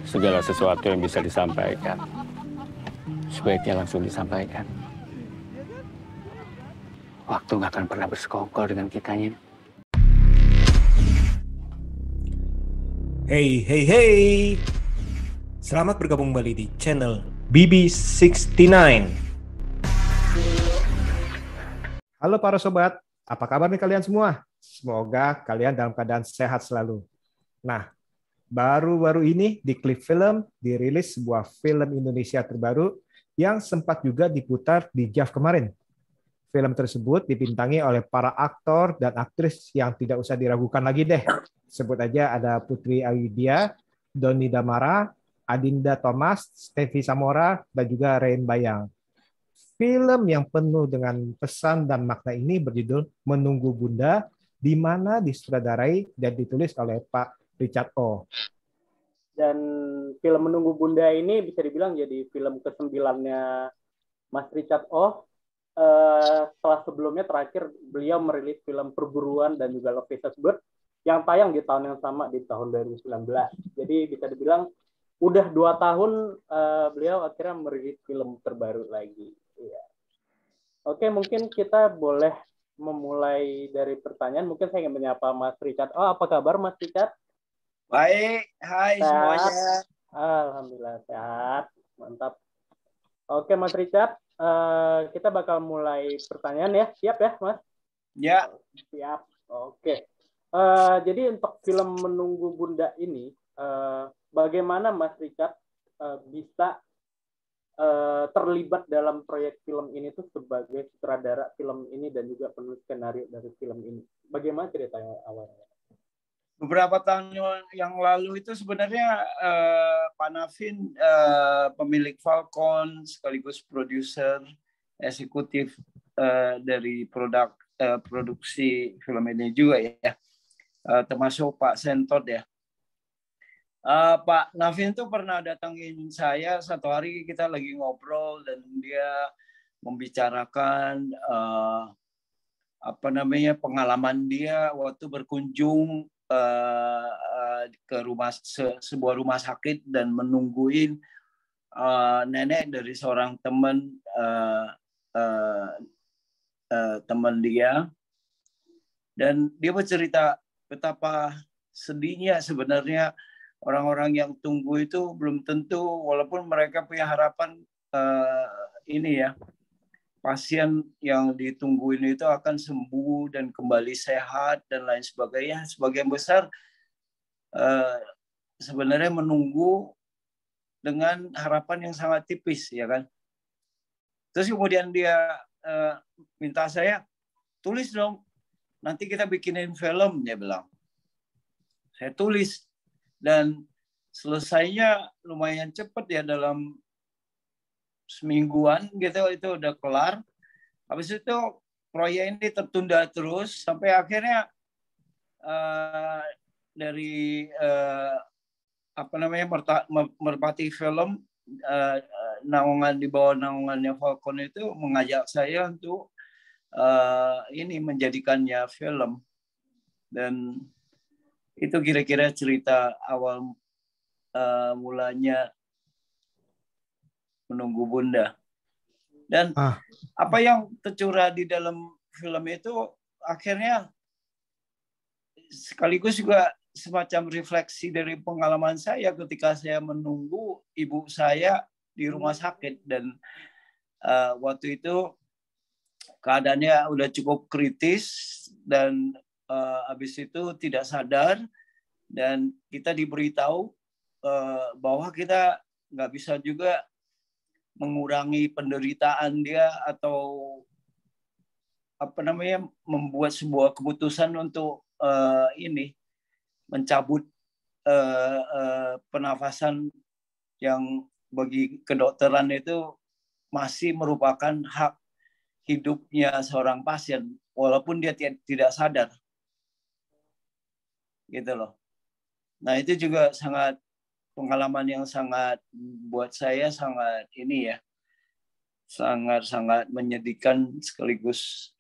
Segala sesuatu yang bisa disampaikan, sebaiknya langsung disampaikan. Waktu nggak akan pernah bersekongkol dengan kitanya. Hey, hey, hey. Selamat bergabung kembali di channel BB69. Halo para sobat, apa kabar nih kalian semua? Semoga kalian dalam keadaan sehat selalu. Nah, baru-baru ini di Klik Film dirilis sebuah film Indonesia terbaru yang sempat juga diputar di JAV kemarin. Film tersebut dibintangi oleh para aktor dan aktris yang tidak usah diragukan lagi deh. Sebut aja ada Putri Ayudhya, Doni Damara, Adinda Thomas, Stevi Samora, dan juga Rain Bayang. Film yang penuh dengan pesan dan makna ini berjudul Menunggu Bunda, di mana disutradarai dan ditulis oleh Pak Richard O. Dan film Menunggu Bunda ini bisa dibilang jadi film ke-9-nya Mas Richard O. Setelah sebelumnya terakhir beliau merilis film Perburuan dan juga Love Faces Bird yang tayang di tahun yang sama di tahun 2019. Jadi bisa dibilang udah 2 tahun beliau akhirnya merilis film terbaru lagi. Iya. Oke, mungkin kita boleh memulai dari pertanyaan. Mungkin saya ingin menyapa Mas Richard. Oh, apa kabar Mas Richard? Baik, hai Sehat. semuanya. Alhamdulillah sehat, mantap. Oke Mas Richard, kita bakal mulai pertanyaan ya, siap ya Mas? Ya. Siap. Oke. Jadi untuk film Menunggu Bunda ini, bagaimana Mas Richard bisa terlibat dalam proyek film ini tuh sebagai sutradara film ini dan juga penulis skenario dari film ini? Bagaimana ceritanya awalnya? Beberapa tahun yang lalu itu sebenarnya Pak Navin pemilik Falcon sekaligus produser eksekutif dari produksi film ini juga ya, termasuk Pak Sentot ya. Pak Navin itu pernah datangin saya satu hari, kita lagi ngobrol dan dia membicarakan pengalaman dia waktu berkunjung ke sebuah rumah sakit dan menungguin nenek dari seorang teman dia, dan dia bercerita betapa sedihnya sebenarnya orang-orang yang tunggu itu belum tentu, walaupun mereka punya harapan ini ya, pasien yang ditungguin itu akan sembuh dan kembali sehat dan lain sebagainya. Sebagian besar sebenarnya menunggu dengan harapan yang sangat tipis, ya kan. Terus kemudian dia minta saya, tulis dong, nanti kita bikinin film, dia bilang. Saya tulis dan selesainya lumayan cepat ya, dalam semingguan gitu itu udah kelar. Habis itu proyek ini tertunda terus sampai akhirnya dari Merpati Film naungan di bawah naungannya Falcon itu mengajak saya untuk ini menjadikannya film, dan itu kira-kira cerita awal mulanya Menunggu Bunda. Dan apa yang tercurah di dalam film itu akhirnya sekaligus juga semacam refleksi dari pengalaman saya ketika saya menunggu ibu saya di rumah sakit. Dan waktu itu keadaannya udah cukup kritis dan habis itu tidak sadar, dan kita diberitahu bahwa kita nggak bisa juga mengurangi penderitaan dia atau membuat sebuah keputusan untuk mencabut pernafasan yang bagi kedokteran itu masih merupakan hak hidupnya seorang pasien walaupun dia tidak sadar, gitu loh. Nah itu juga sangat pengalaman yang sangat buat saya sangat ini ya, sangat menyedihkan sekaligus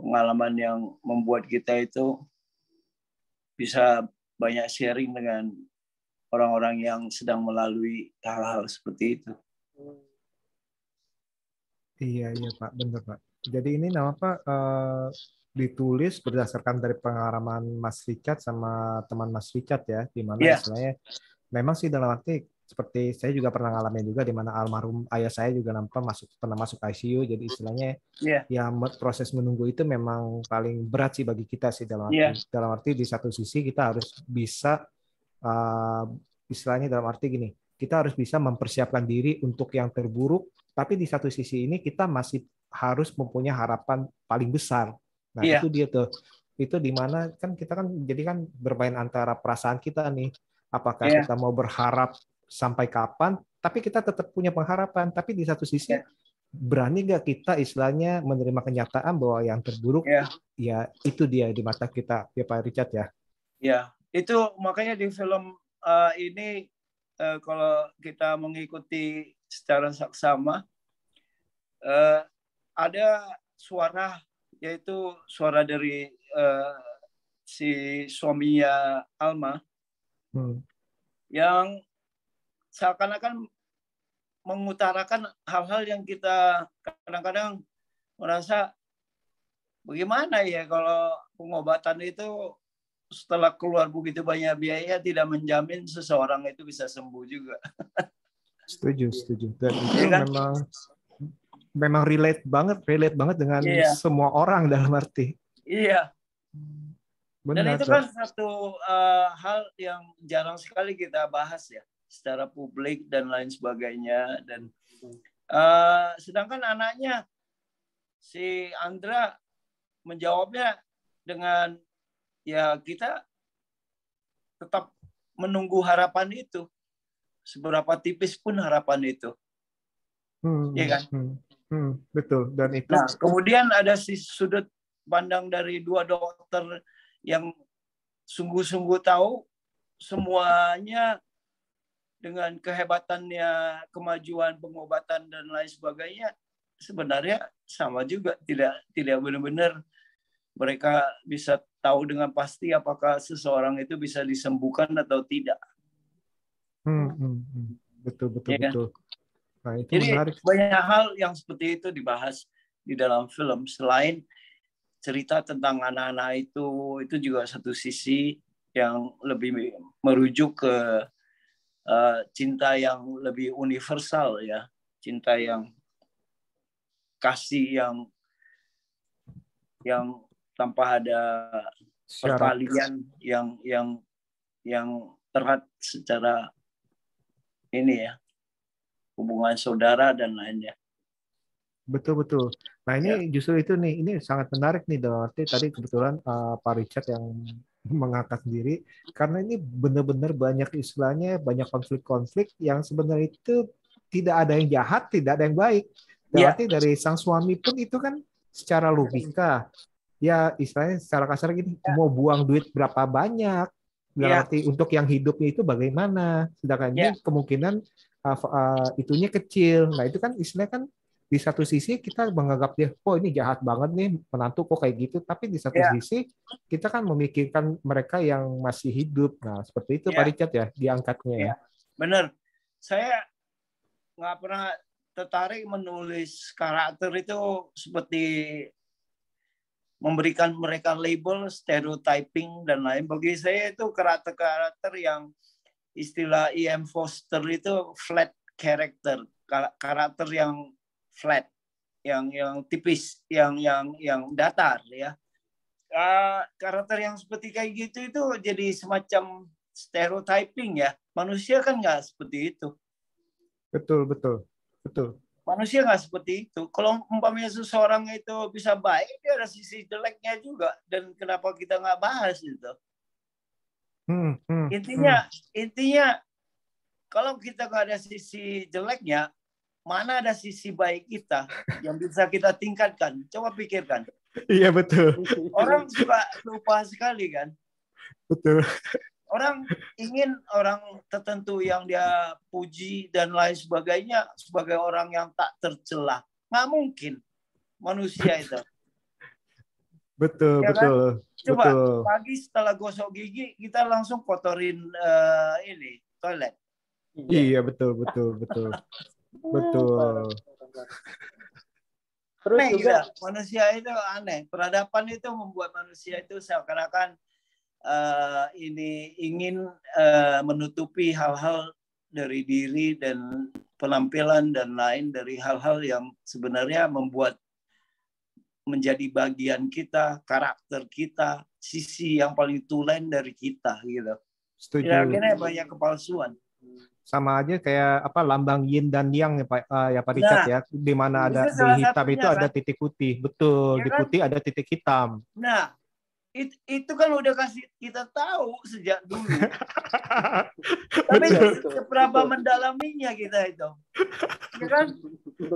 pengalaman yang membuat kita itu bisa banyak sharing dengan orang-orang yang sedang melalui hal-hal seperti itu. Iya, iya Pak, benar Pak. Jadi ini nama Pak ditulis berdasarkan dari pengalaman Mas Richard sama teman Mas Richard ya, di mana Iya, istilahnya memang sih dalam arti seperti saya juga pernah ngalamin juga di mana almarhum ayah saya juga pernah masuk ICU, jadi istilahnya iya, ya proses menunggu itu memang paling berat sih bagi kita sih iya, dalam arti di satu sisi kita harus bisa uh, istilahnya dalam arti gini, kita harus bisa mempersiapkan diri untuk yang terburuk, tapi di satu sisi ini kita masih harus mempunyai harapan paling besar. Nah, iya, itu dia tuh. Itu di mana kan kita kan jadi kan bermain antara perasaan kita nih. Apakah iya, kita mau berharap sampai kapan, tapi kita tetap punya pengharapan, tapi di satu sisi iya, berani nggak kita istilahnya menerima kenyataan bahwa yang terburuk iya, ya itu dia di mata kita ya Pak Richard ya. iya. Itu makanya di film ini kalau kita mengikuti secara saksama ada suara, yaitu suara dari si suaminya Alma yang seakan-akan mengutarakan hal-hal yang kita kadang-kadang merasa bagaimana ya kalau pengobatan itu setelah keluar begitu banyak biaya tidak menjamin seseorang itu bisa sembuh juga. Setuju, setuju. Dan itu Iya kan? memang relate banget dengan Iya, semua orang dalam arti. iya. Dan Benar, itu Pak. kan satu hal yang jarang sekali kita bahas ya, secara publik dan lain sebagainya. Dan sedangkan anaknya si Andra menjawabnya dengan ya kita tetap menunggu harapan itu, seberapa tipis pun harapan itu, ya kan? Betul. Dan itu. Nah, kemudian ada si sudut pandang dari dua dokter yang sungguh-sungguh tahu semuanya dengan kehebatannya, kemajuan pengobatan dan lain sebagainya, sebenarnya sama juga, tidak benar-benar mereka bisa tahu dengan pasti apakah seseorang itu bisa disembuhkan atau tidak. Betul. Ya kan? Nah, itu jadi menarik. banyak hal yang seperti itu dibahas di dalam film. Selain cerita tentang anak-anak itu juga satu sisi yang lebih merujuk ke cinta yang lebih universal ya, cinta yang kasih yang tanpa ada pertalian yang erat secara ini ya, hubungan saudara dan lainnya. Betul. Nah ini justru itu nih, ini sangat menarik nih dalam arti tadi kebetulan Pak Richard yang mengangkat sendiri karena ini benar-benar banyak istilahnya, banyak konflik-konflik yang sebenarnya itu tidak ada yang jahat, tidak ada yang baik. Dalam arti dari sang suami pun itu kan secara logika ya istilahnya secara kasar gini, mau buang duit berapa banyak dalam arti untuk yang hidupnya itu bagaimana, sedangkan ini kemungkinan itunya kecil. Nah itu kan istilahnya kan di satu sisi kita menganggap dia, oh ini jahat banget nih menantu kok kayak gitu, tapi di satu sisi kita kan memikirkan mereka yang masih hidup. Nah seperti itu Pak Richard ya diangkatnya ya. Benar, saya nggak pernah tertarik menulis karakter itu seperti memberikan mereka label, stereotyping dan lain. Bagi saya itu karakter-karakter yang istilah E.M. Forster itu flat character, karakter yang flat, yang tipis, yang datar ya. Karakter yang seperti kayak gitu itu jadi semacam stereotyping ya. Manusia kan nggak seperti itu. Betul. Manusia nggak seperti itu. Kalau umpamanya seseorang itu bisa baik, dia ada sisi jeleknya juga. Dan kenapa kita nggak bahas itu? Intinya kalau kita nggak ada sisi jeleknya, mana ada sisi baik kita yang bisa kita tingkatkan? Coba pikirkan. Iya betul. Orang suka lupa sekali kan. Betul. Orang ingin orang tertentu yang dia puji dan lain sebagainya sebagai orang yang tak tercela. Nggak mungkin manusia itu. Betul. Ya kan? Coba betul. pagi setelah gosok gigi kita langsung kotorin ini toilet. Iya, betul, betul, betul. Betul. Terus Aneh juga gitu. Manusia itu aneh. Peradaban itu membuat manusia itu seakan-akan ini ingin menutupi hal-hal dari diri dan penampilan dan lain dari hal-hal yang sebenarnya membuat menjadi bagian kita, karakter kita, sisi yang paling tulen dari kita gitu. Setuju. Akhirnya banyak kepalsuan. Sama aja kayak apa lambang yin dan yang ya Pak Richard Nah, ya, di mana ada itu di salah hitam satunya itu ada kan. titik putih, betul, Ya di kan? putih ada titik hitam. Nah, itu kan udah kasih kita tahu sejak dulu. Tapi Betul. seberapa mendalaminya kita itu. Ya kan?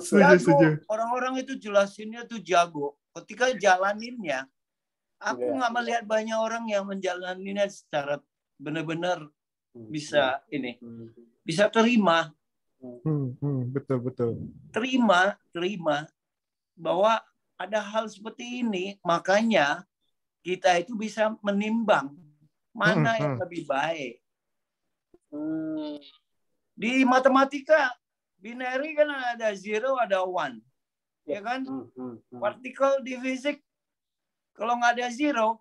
Setuju, setuju. Jago. Orang-orang itu jelasinnya tuh jago. Ketika jalaninnya, aku nggak melihat banyak orang yang menjalaninya secara benar-benar bisa ini, bisa terima. Betul, betul. Terima bahwa ada hal seperti ini, makanya kita itu bisa menimbang mana yang lebih baik. Di matematika binary kan ada 0 ada 1, ya kan? Partikel di fisik kalau nggak ada 0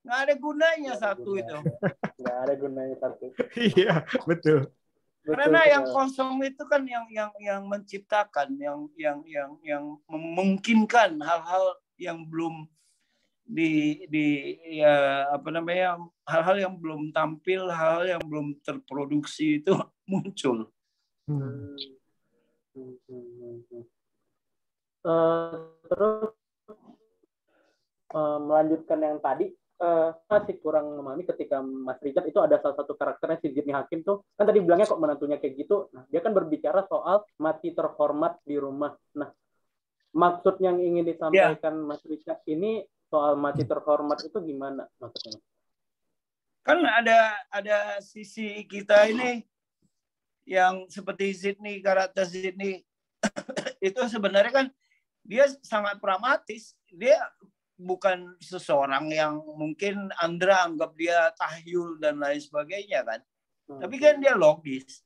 nggak ada gunanya satu itu. Nggak ada gunanya satu. Iya, betul. Karena yang kosong itu kan yang menciptakan, yang memungkinkan hal-hal yang belum ya apa namanya, hal-hal yang belum tampil, hal-hal yang belum terproduksi itu muncul. Terus melanjutkan yang tadi, masih kurang memahami ketika Mas Richard itu ada salah satu karakternya si Sidney Hakim tuh, kan tadi bilangnya kok menantunya kayak gitu. Nah, dia kan berbicara soal mati terhormat di rumah. Nah, maksud yang ingin disampaikan Mas Richard ini soal mati terhormat itu gimana maksudnya? Kan ada sisi kita ini yang seperti Sidney, karakter Sidney itu sebenarnya kan dia sangat pragmatis. Dia bukan seseorang yang mungkin Andra anggap dia tahyul dan lain sebagainya kan. Tapi kan dia logis.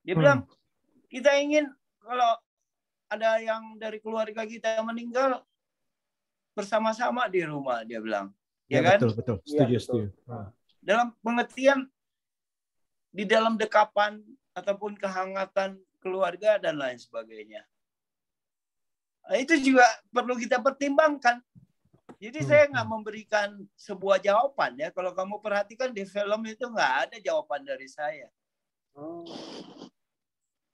Dia bilang, kita ingin kalau ada yang dari keluarga kita yang meninggal bersama-sama di rumah, dia bilang. Ya kan? Betul. Setuju, setuju. Dalam pengertian di dalam dekapan ataupun kehangatan keluarga dan lain sebagainya. Nah, itu juga perlu kita pertimbangkan. Jadi saya nggak memberikan sebuah jawaban ya. Kalau kamu perhatikan di film itu nggak ada jawaban dari saya.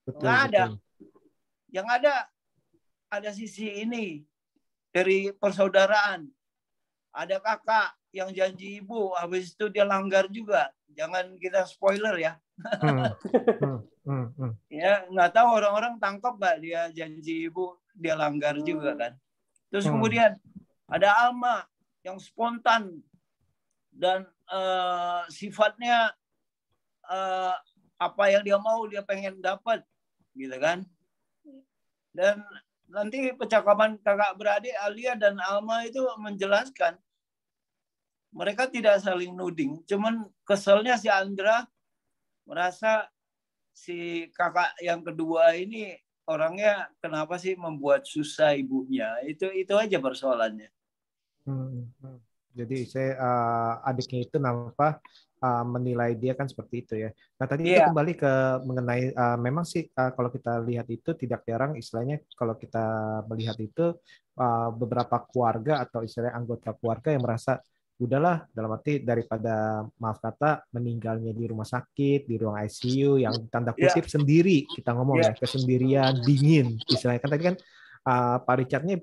Nggak ada. Yang ada sisi ini dari persaudaraan. Ada kakak yang janji ibu, habis itu dia langgar juga. Jangan kita spoiler ya. Ya nggak tahu orang-orang tangkap nggak dia janji ibu, dia langgar juga kan. Terus kemudian ada Alma yang spontan dan sifatnya apa yang dia mau dia pengen dapat, gitu kan? Dan nanti percakapan kakak beradik Alia dan Alma itu menjelaskan mereka tidak saling nuding, cuman keselnya si Andra merasa si kakak yang kedua ini orangnya kenapa sih membuat susah ibunya, itu aja persoalannya. Jadi saya adiknya itu nampak menilai dia kan seperti itu ya. Nah tadi itu kembali ke mengenai memang sih kalau kita lihat itu tidak jarang istilahnya kalau kita melihat itu beberapa keluarga atau istilahnya anggota keluarga yang merasa udahlah dalam arti daripada maaf kata meninggalnya di rumah sakit, di ruang ICU yang tanda kutip sendiri kita ngomong ya, kesendirian, dingin istilahnya kan tadi kan Pak Richard-nya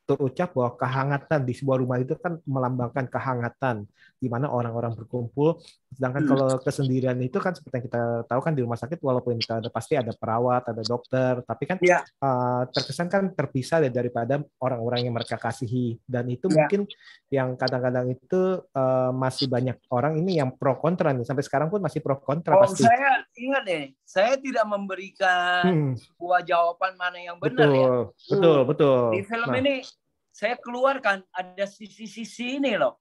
terucap bahwa kehangatan di sebuah rumah itu kan melambangkan kehangatan di mana orang-orang berkumpul. Sedangkan kalau kesendirian itu kan seperti yang kita tahu kan di rumah sakit walaupun kita pasti ada perawat, ada dokter, tapi kan terkesan kan terpisah daripada orang-orang yang mereka kasihi. Dan itu mungkin yang kadang-kadang itu masih banyak orang ini yang pro kontra nih sampai sekarang pun masih pro kontra pasti. Saya ingat saya tidak memberikan sebuah jawaban mana yang benar ya. Betul. Di film ini saya keluarkan ada sisi-sisi ini loh.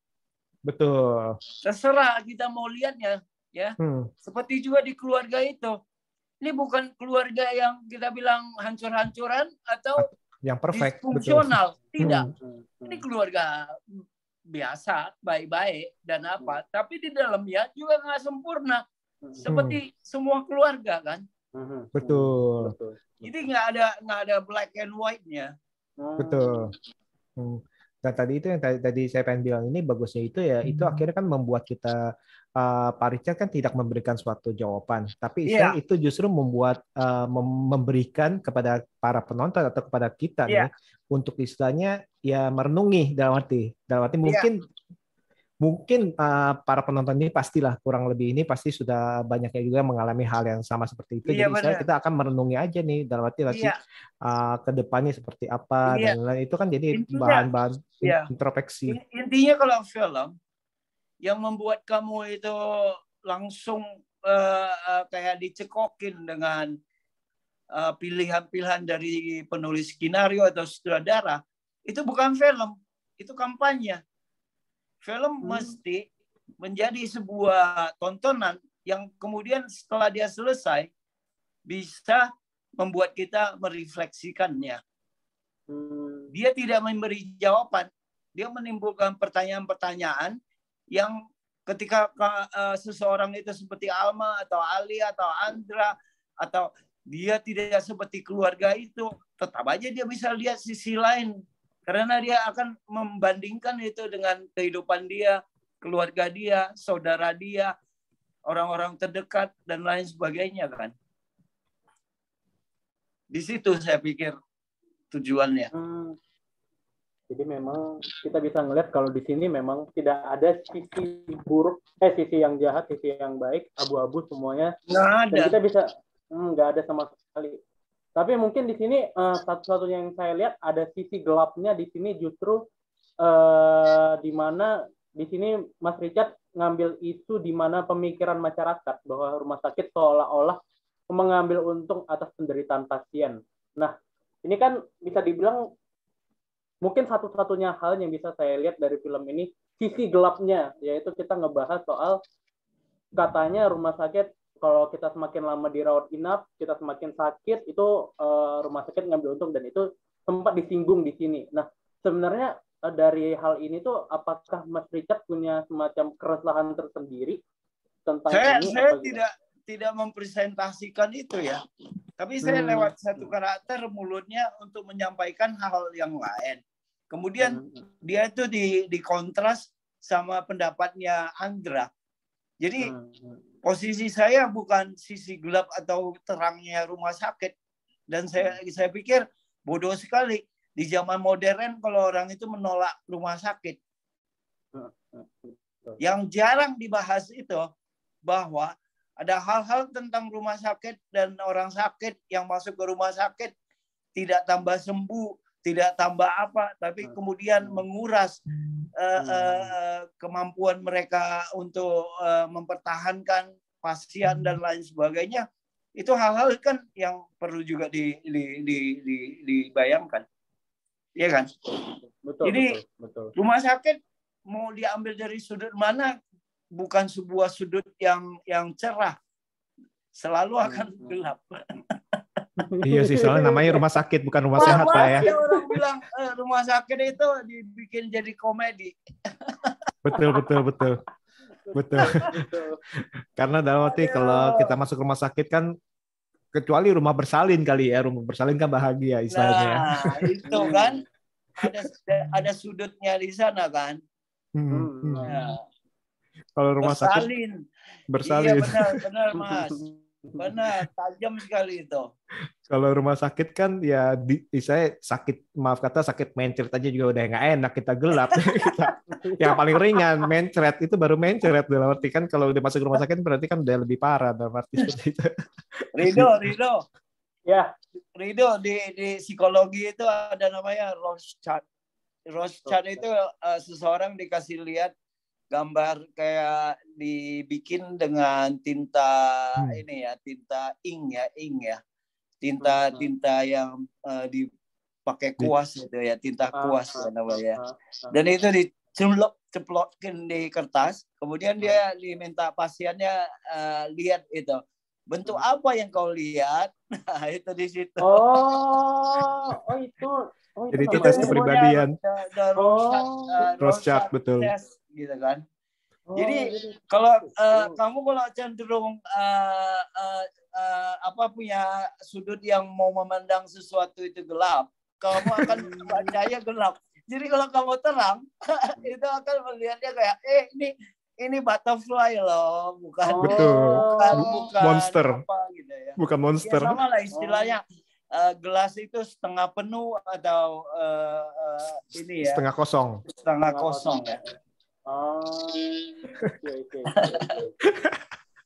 Betul. Terserah kita mau lihatnya ya. Seperti juga di keluarga itu. Ini bukan keluarga yang kita bilang hancur-hancuran atau yang perfect, fungsional, tidak. Ini keluarga biasa, baik-baik dan apa, tapi di dalamnya juga nggak sempurna, seperti semua keluarga kan. Betul. Jadi nggak ada black and white-nya. Betul. Dan tadi itu yang tadi saya pengen bilang, ini bagusnya itu ya, itu akhirnya kan membuat kita, Pak Richard kan tidak memberikan suatu jawaban, tapi istilahnya itu justru membuat memberikan kepada para penonton atau kepada kita nih untuk istilahnya ya merenungi, dalam arti mungkin para penonton ini pastilah kurang lebih ini pasti sudah banyaknya juga mengalami hal yang sama seperti itu. Jadi misalnya kita akan merenungi aja nih dalam arti nanti ke depannya seperti apa dan lain itu kan jadi bahan-bahan introspeksi. Intinya kalau film yang membuat kamu itu langsung kayak dicekokin dengan pilihan-pilihan dari penulis skenario atau sutradara, itu bukan film, itu kampanye. Film mesti menjadi sebuah tontonan yang kemudian setelah dia selesai bisa membuat kita merefleksikannya. Dia tidak memberi jawaban, dia menimbulkan pertanyaan-pertanyaan yang ketika seseorang itu seperti Alma atau Ali atau Andra atau dia tidak seperti keluarga itu, tetap aja dia bisa lihat sisi lain. Karena dia akan membandingkan itu dengan kehidupan dia, keluarga dia, saudara dia, orang-orang terdekat, dan lain sebagainya kan. Di situ saya pikir tujuannya. Jadi memang kita bisa ngelihat kalau di sini memang tidak ada sisi buruk, sisi yang jahat, sisi yang baik, abu-abu semuanya. Nggak ada. Dan kita bisa nggak ada sama sekali. Tapi mungkin di sini satu-satunya yang saya lihat ada sisi gelapnya di sini justru di mana di sini Mas Richard ngambil isu di mana pemikiran masyarakat bahwa rumah sakit seolah-olah mengambil untung atas penderitaan pasien. Nah, ini kan bisa dibilang mungkin satu-satunya hal yang bisa saya lihat dari film ini sisi gelapnya, yaitu kita ngebahas soal katanya rumah sakit kalau kita semakin lama dirawat inap, kita semakin sakit, itu rumah sakit ngambil untung, dan itu sempat disinggung di sini. Nah, sebenarnya dari hal ini tuh, apakah Mas Richard punya semacam keresahan tersendiri tentang ini? Saya tidak mempresentasikan itu ya, tapi saya lewat satu karakter mulutnya untuk menyampaikan hal yang lain. Kemudian dia itu dikontras sama pendapatnya Andra. Jadi posisi saya bukan sisi gelap atau terangnya rumah sakit, dan saya pikir bodoh sekali di zaman modern kalau orang itu menolak rumah sakit. Yang jarang dibahas itu bahwa ada hal-hal tentang rumah sakit dan orang sakit yang masuk ke rumah sakit tidak tambah sembuh, tidak tambah apa, tapi kemudian menguras kemampuan mereka untuk mempertahankan pasien dan lain sebagainya. Itu hal-hal kan yang perlu juga dibayangkan, ya kan? Betul. Jadi betul. Rumah sakit mau diambil dari sudut mana, bukan sebuah sudut yang cerah, selalu akan gelap. Iya sih, soalnya namanya rumah sakit bukan rumah sehat, Pak ya. Orang bilang rumah sakit itu dibikin jadi komedi. Betul. Karena dalam arti kalau kita masuk rumah sakit kan, kecuali rumah bersalin kali ya, rumah bersalin kan bahagia istilahnya. Nah, itu kan ada sudutnya di sana kan. Nah. Kalau rumah bersalin. Sakit bersalin. Iya benar Mas. Benar, tajam sekali itu. Kalau rumah sakit kan ya saya sakit, maaf kata sakit mencret aja juga udah nggak enak, kita gelap. Yang paling ringan mencret, itu baru mencret, dalam arti kan kalau udah masuk rumah sakit berarti kan udah lebih parah, dalam arti seperti itu. Rido. Ya. Rido di psikologi itu ada namanya Rorschach. Rorschach itu seseorang dikasih lihat gambar kayak dibikin dengan tinta ini ya, tinta ink ya. Tinta yang dipakai kuas gitu ya, tinta kuas ya namanya. Dan itu ceplokkan di kertas, kemudian dia diminta pasiennya lihat itu. Bentuk apa yang kau lihat? Nah, itu di situ. Itu Jadi itu namanya. tes kepribadian. Rorschach, betul. Test, gitu kan. Jadi gitu. kalau kamu kalau cenderung punya sudut yang mau memandang sesuatu itu gelap, kamu akan percaya gelap. Jadi kalau kamu terang, itu akan melihatnya kayak ini butterfly loh, bukan monster. apa gitu ya. Bukan monster. Ya, sama lah istilahnya. Gelas itu setengah penuh atau ini ya. Setengah kosong. Setengah kosong ya. Oke.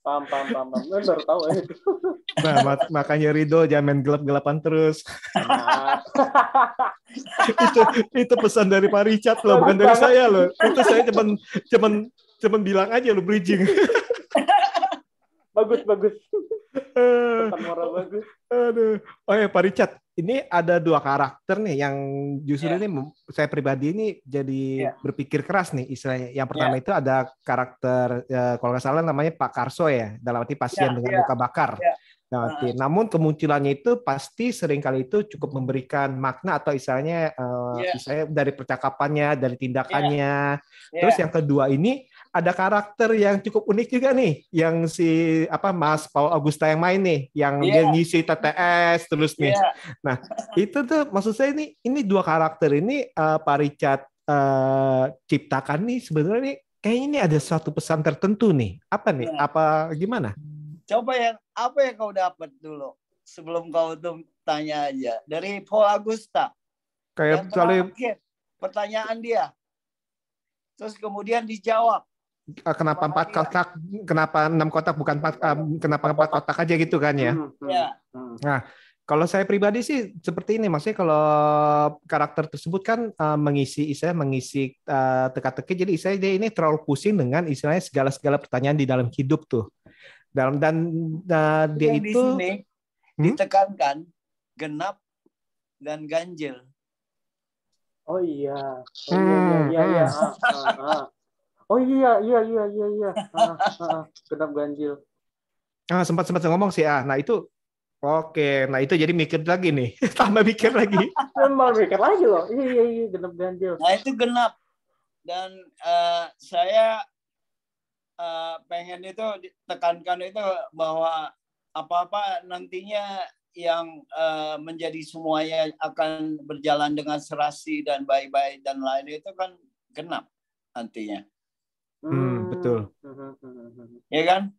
Paham. Baru tahu ya. Nah, makanya Ridho jangan main gelap-gelapan terus. Nah. itu pesan dari Pak Richard loh, bukan dari saya loh. Itu saya cuman bilang aja lo bridging. Bagus. Pesan moral bagus. Aduh. Oh ya Pak Richard, ini ada 2 karakter nih yang justru ini saya pribadi ini jadi berpikir keras nih istilahnya. Yang pertama itu ada karakter kalau nggak salah namanya Pak Karso ya, dalam arti pasien dengan luka bakar. Namun kemunculannya itu pasti seringkali itu cukup memberikan makna atau istilahnya dari percakapannya, dari tindakannya. Terus yang kedua ini ada karakter yang cukup unik juga nih, yang si Mas Paul Augusta yang main nih, yang dia ngisi TTS terus nih. Nah, itu tuh maksud saya ini 2 karakter ini Pak Richard ciptakan nih sebenarnya nih kayaknya ini ada suatu pesan tertentu nih. Apa nih? Apa gimana? Coba apa yang kau dapat dulu sebelum kau tuh tanya aja dari Paul Augusta. Kayak pertanyaan dia. Terus kemudian dijawab. Kenapa 4 kotak? Kenapa 6 kotak bukan 4? Kenapa 4 kotak aja gitu kan ya? Nah, kalau saya pribadi sih seperti ini, maksudnya kalau karakter tersebut kan mengisi teka-teki, jadi istilahnya dia ini terlalu pusing dengan istilahnya segala pertanyaan di dalam hidup tuh. Dan dia yang itu di sini ditekankan genap dan ganjil. Oh iya. Oh iya. Genap ganjil. Sempat ngomong sih. Nah itu oke. Nah itu jadi mikir lagi nih. Tambah mikir lagi. Malah mikir lagi loh. Iya genap ganjil. Nah itu genap. Dan saya pengen itu ditekankan itu bahwa apa-apa nantinya yang menjadi semuanya akan berjalan dengan serasi dan baik-baik dan lain itu kan genap nantinya. Betul. Ya kan?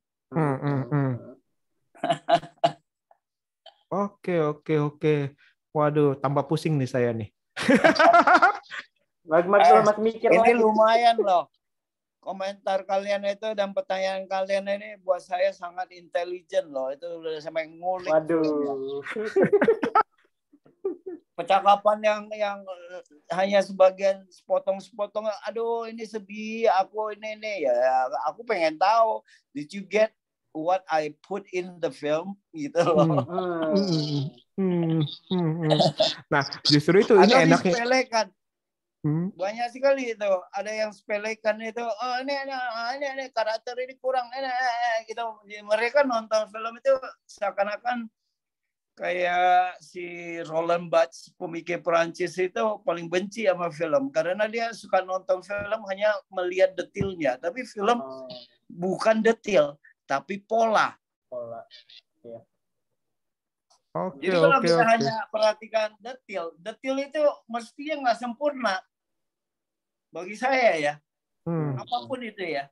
Oke. Waduh, tambah pusing nih saya nih. Mas mikir ini lagi. lumayan loh. Komentar kalian itu dan pertanyaan kalian ini buat saya sangat intelijen loh. Itu udah sampai ngulik. Waduh. Percakapan yang hanya sebagian sepotong-sepotong. Aduh, ini sedih. Aku ini ya. Aku pengen tahu. Did you get what I put in the film? Gitu loh. Nah, justru itu ini enaknya. Disepelekan. Banyak sekali itu. Ada yang sepelekan itu. Oh, ini karakter ini kurang. Gitu. Mereka nonton film itu seakan-akan kayak si Roland Barthes, pemikir Perancis itu paling benci sama film karena dia suka nonton film hanya melihat detailnya, tapi film bukan detail tapi pola. Ya. Oke. Jadi kalau kita hanya perhatikan detail itu mestinya nggak sempurna bagi saya ya. Apapun itu ya.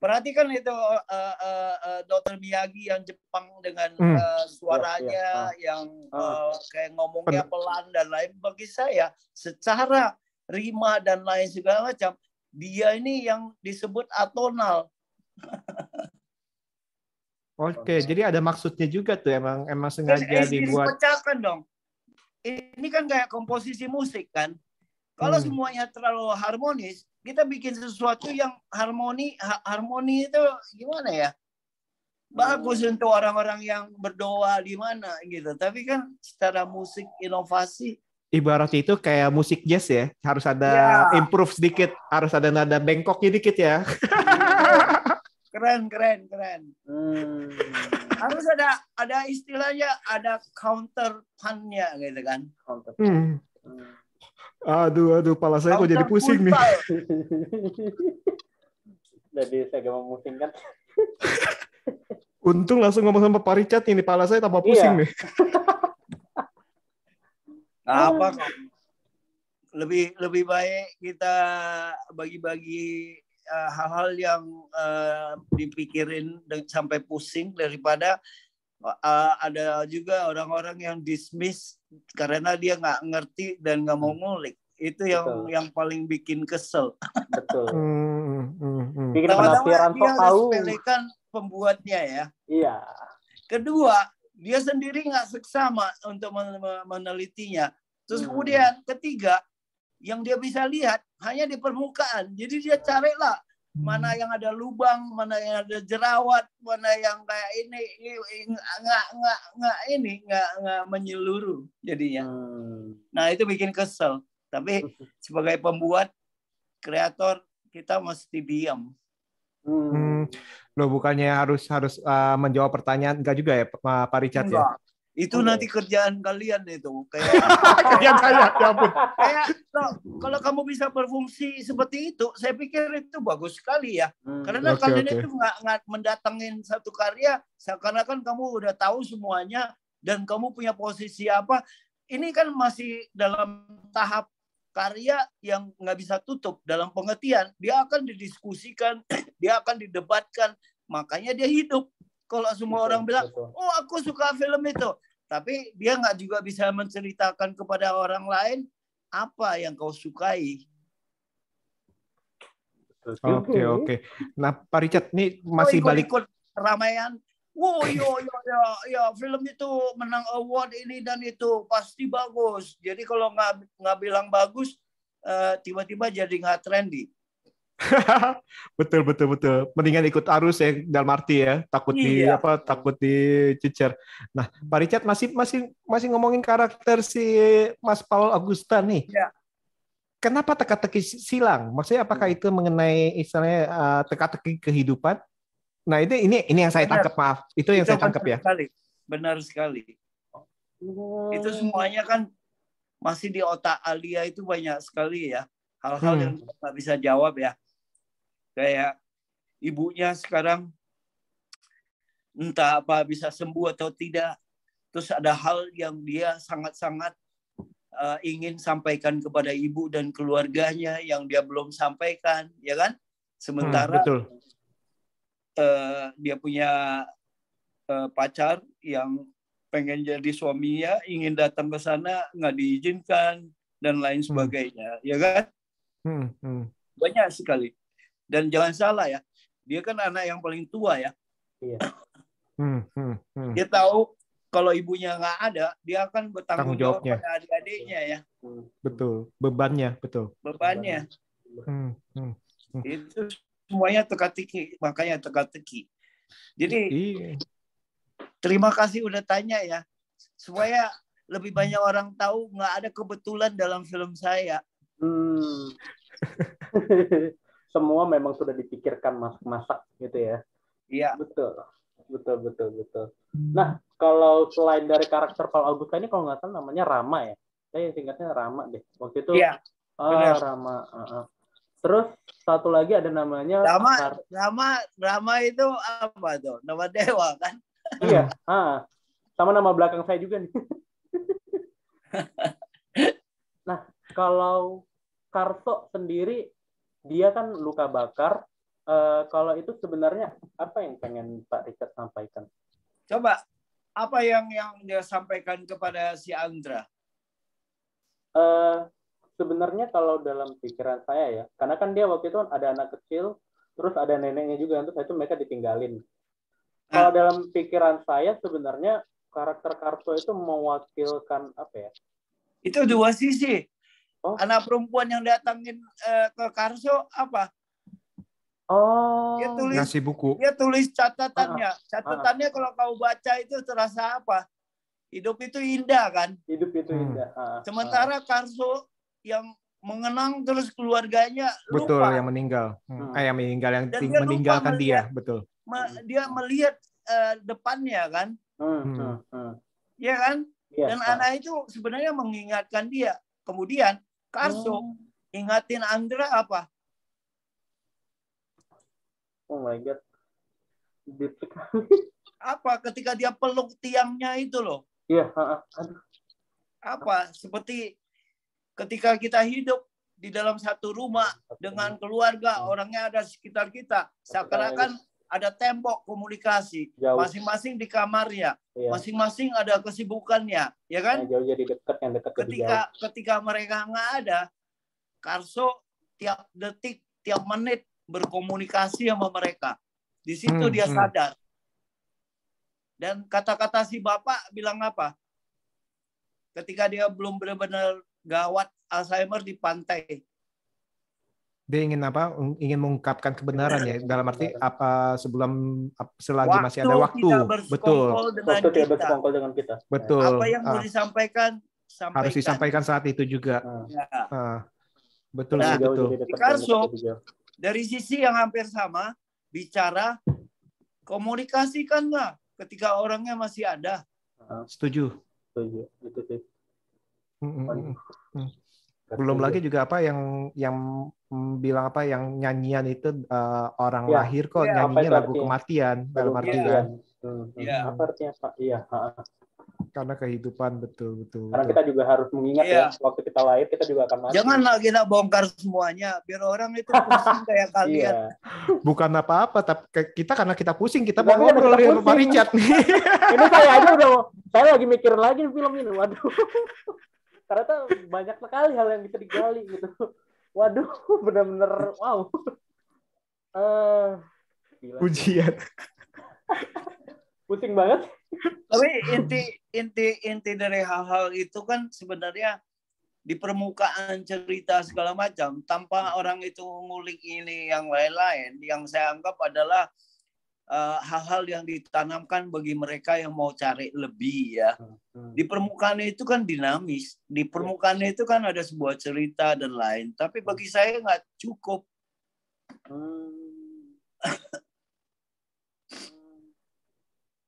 Perhatikan itu Dr. Miyagi yang Jepang dengan suaranya yang kayak ngomongnya pelan dan lain. Bagi saya secara rima dan lain segala macam dia ini yang disebut atonal. Oke, jadi ada maksudnya juga tuh emang sengaja dibuat. Dipecahkan dong. Ini kan kayak komposisi musik kan. Kalau semuanya terlalu harmonis, kita bikin sesuatu yang harmoni itu gimana ya? Bagus untuk orang-orang yang berdoa di mana gitu. Tapi kan secara musik inovasi ibaratnya itu kayak musik jazz ya, harus ada Ya, improve sedikit, harus ada nada bengkoknya dikit ya. keren, keren, keren. Hmm. Harus ada istilahnya, ada counter punnya gitu kan. Counter. Hmm. Hmm. Aduh, kepala saya kok jadi Counter pusing nih. puntal. Jadi saya gak memusingkan. Untung langsung ngomong sama Pak Richard ini, kepala saya tambah pusing Iya. nih. Apa kok? Lebih baik kita bagi-bagi hal-hal yang dipikirin sampai pusing daripada ada juga orang-orang yang dismiss karena dia nggak ngerti dan nggak mau ngulik. Itu Betul. yang paling bikin kesel. Betul. Hmm. Bikin Pertama penasaran dia kok tahu. sepelekan pembuatnya ya. Iya. Kedua, dia sendiri nggak seksama untuk menelitinya. Terus kemudian ketiga, yang dia bisa lihat hanya di permukaan. Jadi dia carilah mana yang ada lubang, mana yang ada jerawat, mana yang kayak ini nggak menyeluruh jadinya. Nah itu bikin kesel. Tapi sebagai pembuat, kreator, kita mesti diam. Loh, bukannya harus menjawab pertanyaan, enggak juga ya Pak Richard ya? Enggak. Itu nanti kerjaan kalian itu. Kayak Kerjaan saya, ya ampun. kayak kalau kamu bisa berfungsi seperti itu, saya pikir itu bagus sekali ya. Karena kalian itu nggak mendatangin satu karya, karena kan kamu udah tahu semuanya dan kamu punya posisi apa. Ini kan masih dalam tahap karya yang nggak bisa tutup, dalam pengertian dia akan didiskusikan, dia akan didebatkan, makanya dia hidup. Kalau semua orang bilang, oh aku suka film itu, tapi dia nggak juga bisa menceritakan kepada orang lain apa yang kau sukai. Oke. Nah, Pak Richard, ini masih balik ramaian. Wow, yo, film itu menang award ini dan itu pasti bagus. Jadi kalau nggak bilang bagus, tiba-tiba jadi nggak trendy. Betul. Mendingan ikut arus ya, dalam arti ya, takut takut dicecer. Nah, Pak Richard masih ngomongin karakter si Mas Paul Agusta nih. Ya. Kenapa teka-teki silang? Maksudnya apakah itu mengenai istilahnya teka-teki kehidupan? Nah, ini yang saya tangkap, maaf. Itu yang saya tangkap ya. Benar sekali. Itu semuanya kan masih di otak Alia itu banyak sekali ya. Hal-hal yang nggak bisa jawab ya. Kayak ibunya sekarang entah apa bisa sembuh atau tidak. Terus ada hal yang dia sangat-sangat ingin sampaikan kepada ibu dan keluarganya yang dia belum sampaikan, ya kan? Sementara dia punya pacar yang pengen jadi suaminya, ingin datang ke sana nggak diizinkan dan lain sebagainya, ya kan? Banyak sekali. Dan jangan salah ya, dia kan anak yang paling tua ya. Iya. Dia tahu kalau ibunya nggak ada, dia akan bertanggung jawab pada adik-adiknya ya. Betul, bebannya. Itu semuanya teka-teki, makanya teka-teki. Jadi terima kasih udah tanya ya, supaya lebih banyak orang tahu nggak ada kebetulan dalam film saya. Semua memang sudah dipikirkan masak gitu ya. Iya. Betul. Nah, kalau selain dari karakter Paul Agusta ini, kalau nggak salah namanya Rama ya. Saya singkatnya Rama deh. Waktu itu. Iya. Rama. Terus satu lagi ada namanya Rama itu apa tuh? Nama dewa kan? Iya. Sama nama belakang saya juga nih. Nah, kalau Karso sendiri, dia kan luka bakar. Kalau itu sebenarnya apa yang pengen Pak Richard sampaikan? Coba, apa yang dia sampaikan kepada si Andra? Sebenarnya kalau dalam pikiran saya ya, karena kan dia waktu itu ada anak kecil, terus ada neneknya juga, terus itu mereka ditinggalin. Kalau dalam pikiran saya sebenarnya karakter Karso itu mewakilkan apa ya? Itu dua sisi. Anak perempuan yang datangin ke Karso apa? Dia tulis ngasih buku. Dia tulis catatannya. Catatannya kalau kau baca itu terasa apa? hidup itu indah kan. Hidup itu indah. Sementara Karso yang mengenang terus keluarganya Betul, lupa. yang meninggal. Yang meninggal, yang Dan dia meninggalkan lupa dia, betul. Dia melihat depannya kan. Iya kan? Yes, dan anak itu sebenarnya mengingatkan dia. Kemudian Karso ingatin Andra apa? Oh my God. Apa? Ketika dia peluk tiangnya itu loh. Iya. Apa? Seperti ketika kita hidup di dalam satu rumah dengan keluarga, orangnya ada sekitar kita. Seakan-akan ada tembok komunikasi. Masing-masing di kamarnya. Masing-masing ada kesibukannya. Ya kan? Yang jauh jadi dekat, yang dekat jadi jauh. Ketika mereka nggak ada, Karso tiap detik, tiap menit berkomunikasi sama mereka. Di situ dia sadar. Dan kata-kata si bapak bilang apa? Ketika dia belum benar-benar gawat Alzheimer di pantai. Dia ingin apa? Ingin mengungkapkan kebenaran ya. Dalam arti apa selagi masih ada waktu. Betul. Waktu tidak bersekongkol dengan kita. Betul. Apa yang mau disampaikan, harus disampaikan saat itu juga. Betul, nah, betul. Karso dari sisi yang hampir sama, bicara komunikasikanlah ketika orangnya masih ada. Setuju. Setuju. Itu sih. Belum lagi juga apa yang bilang apa yang nyanyian itu orang lahir kok nyanyinya lagu kematian dalam arti kan. Apa artinya Pak? Iya. Karena kehidupan betul. Karena kita juga harus mengingat ya waktu kita lahir kita juga akan mati. Janganlah kita bongkar semuanya biar orang itu pusing kayak kalian. Bukan apa-apa tapi karena kita pusing kita mau ngobrol dengan Pak Richard nih. Ini saya aja saya lagi mikir lagi film ini. Waduh. Ternyata banyak sekali hal yang bisa digali gitu. Waduh, benar-benar wow. Ujian. Pusing banget. Tapi inti dari hal-hal itu kan sebenarnya di permukaan cerita segala macam tanpa orang itu ngulik ini yang lain-lain yang saya anggap adalah hal-hal yang ditanamkan bagi mereka yang mau cari lebih ya. Di permukaan itu kan dinamis. Di permukaan itu kan ada sebuah cerita dan lain. Tapi bagi saya nggak cukup.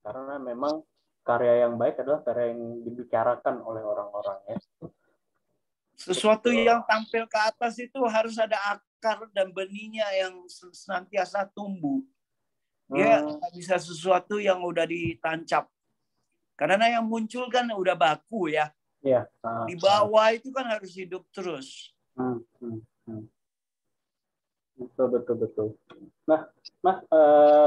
Karena memang karya yang baik adalah karya yang dibicarakan oleh orang-orang ya. Sesuatu yang tampil ke atas itu harus ada akar dan benihnya yang senantiasa tumbuh. Dia nggak bisa sesuatu yang udah ditancap. Karena yang muncul kan udah baku ya. Iya. Di bawah itu kan harus hidup terus. Betul. Nah, Mas,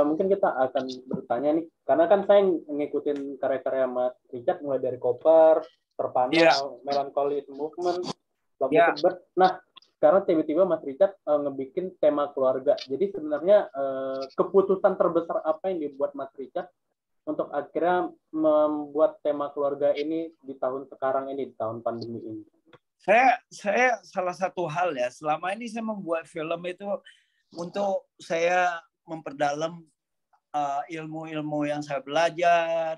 mungkin kita akan bertanya nih, karena kan saya ngikutin karya-karya Mas Richard mulai dari Koper, Terpana, Melancholy Movement, Lagu Tebet. Nah, sekarang tiba-tiba Mas Richard ngebikin tema keluarga. Jadi sebenarnya keputusan terbesar apa yang dibuat Mas Richard untuk akhirnya membuat tema keluarga ini di tahun sekarang ini, di tahun pandemi ini? Saya salah satu hal ya, selama ini saya membuat film itu untuk saya memperdalam ilmu-ilmu yang saya belajar,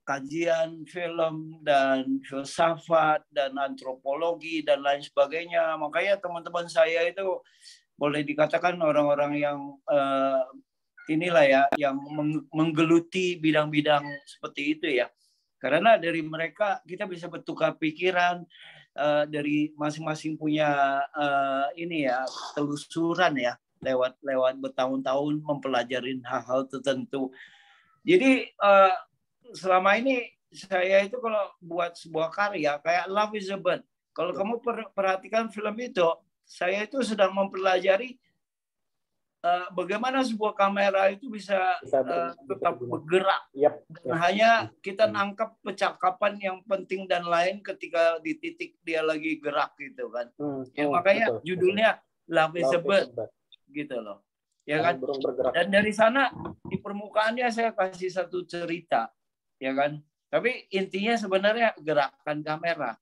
kajian film dan filsafat dan antropologi dan lain sebagainya. Makanya teman-teman saya itu boleh dikatakan orang-orang yang inilah ya, yang menggeluti bidang-bidang seperti itu ya. Karena dari mereka kita bisa bertukar pikiran, dari masing-masing punya ini ya telusuran ya lewat bertahun-tahun mempelajari hal-hal tertentu. Jadi selama ini saya itu kalau buat sebuah karya kayak Love is a Bird, kalau kamu perhatikan film itu, saya itu sedang mempelajari bagaimana sebuah kamera itu bisa tetap bergerak. Hanya kita nangkap percakapan yang penting dan lain ketika di titik dia lagi gerak gitu kan. Makanya judulnya Love is a Bird gitu loh. Ya kan? Dan dari sana di permukaannya saya kasih satu cerita, ya kan? Tapi intinya sebenarnya gerakan kamera.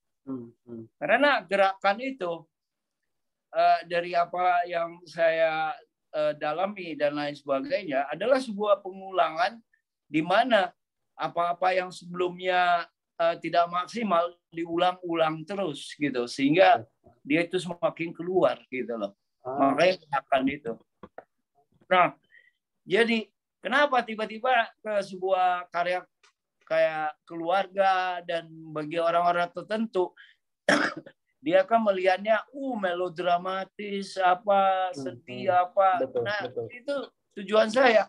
Karena gerakan itu dari apa yang saya dalami dan lain sebagainya adalah sebuah pengulangan di mana apa-apa yang sebelumnya tidak maksimal diulang-ulang terus gitu, sehingga dia itu semakin keluar gitu loh. Makanya akan itu. Nah, jadi kenapa tiba-tiba ke sebuah karya kayak keluarga dan bagi orang-orang tertentu dia kan melihatnya melodramatis, apa sedih apa. Betul, Nah, betul. itu tujuan saya.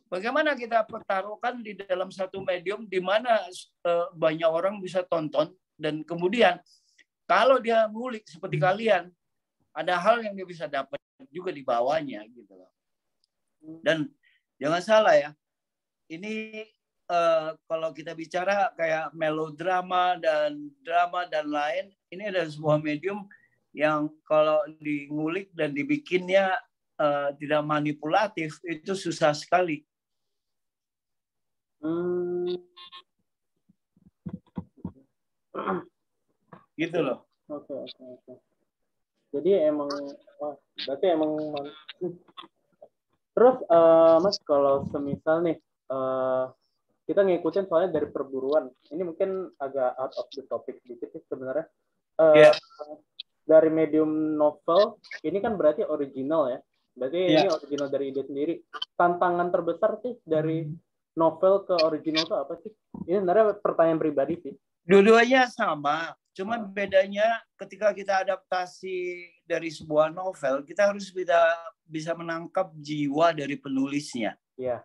Bagaimana kita pertaruhkan di dalam satu medium di mana banyak orang bisa tonton, dan kemudian kalau dia ngulik seperti kalian, ada hal yang dia bisa dapat juga di bawahnya gitu loh. Dan jangan salah ya, ini kalau kita bicara kayak melodrama dan drama dan lain, ini adalah sebuah medium yang kalau dingulik dan dibikinnya tidak manipulatif, itu susah sekali. Gitu loh. Oke. Jadi emang, berarti emang. Terus Mas, kalau semisal nih kita ngikutin soalnya dari perburuan, ini mungkin agak out of the topic sedikit sih sebenarnya. Dari medium novel, ini kan berarti original ya. Berarti ini original dari ide sendiri. Tantangan terbesar sih dari novel ke original itu apa sih? Ini sebenarnya pertanyaan pribadi sih. Dua-duanya sama, cuman bedanya ketika kita adaptasi dari sebuah novel, kita harus bisa menangkap jiwa dari penulisnya. Iya.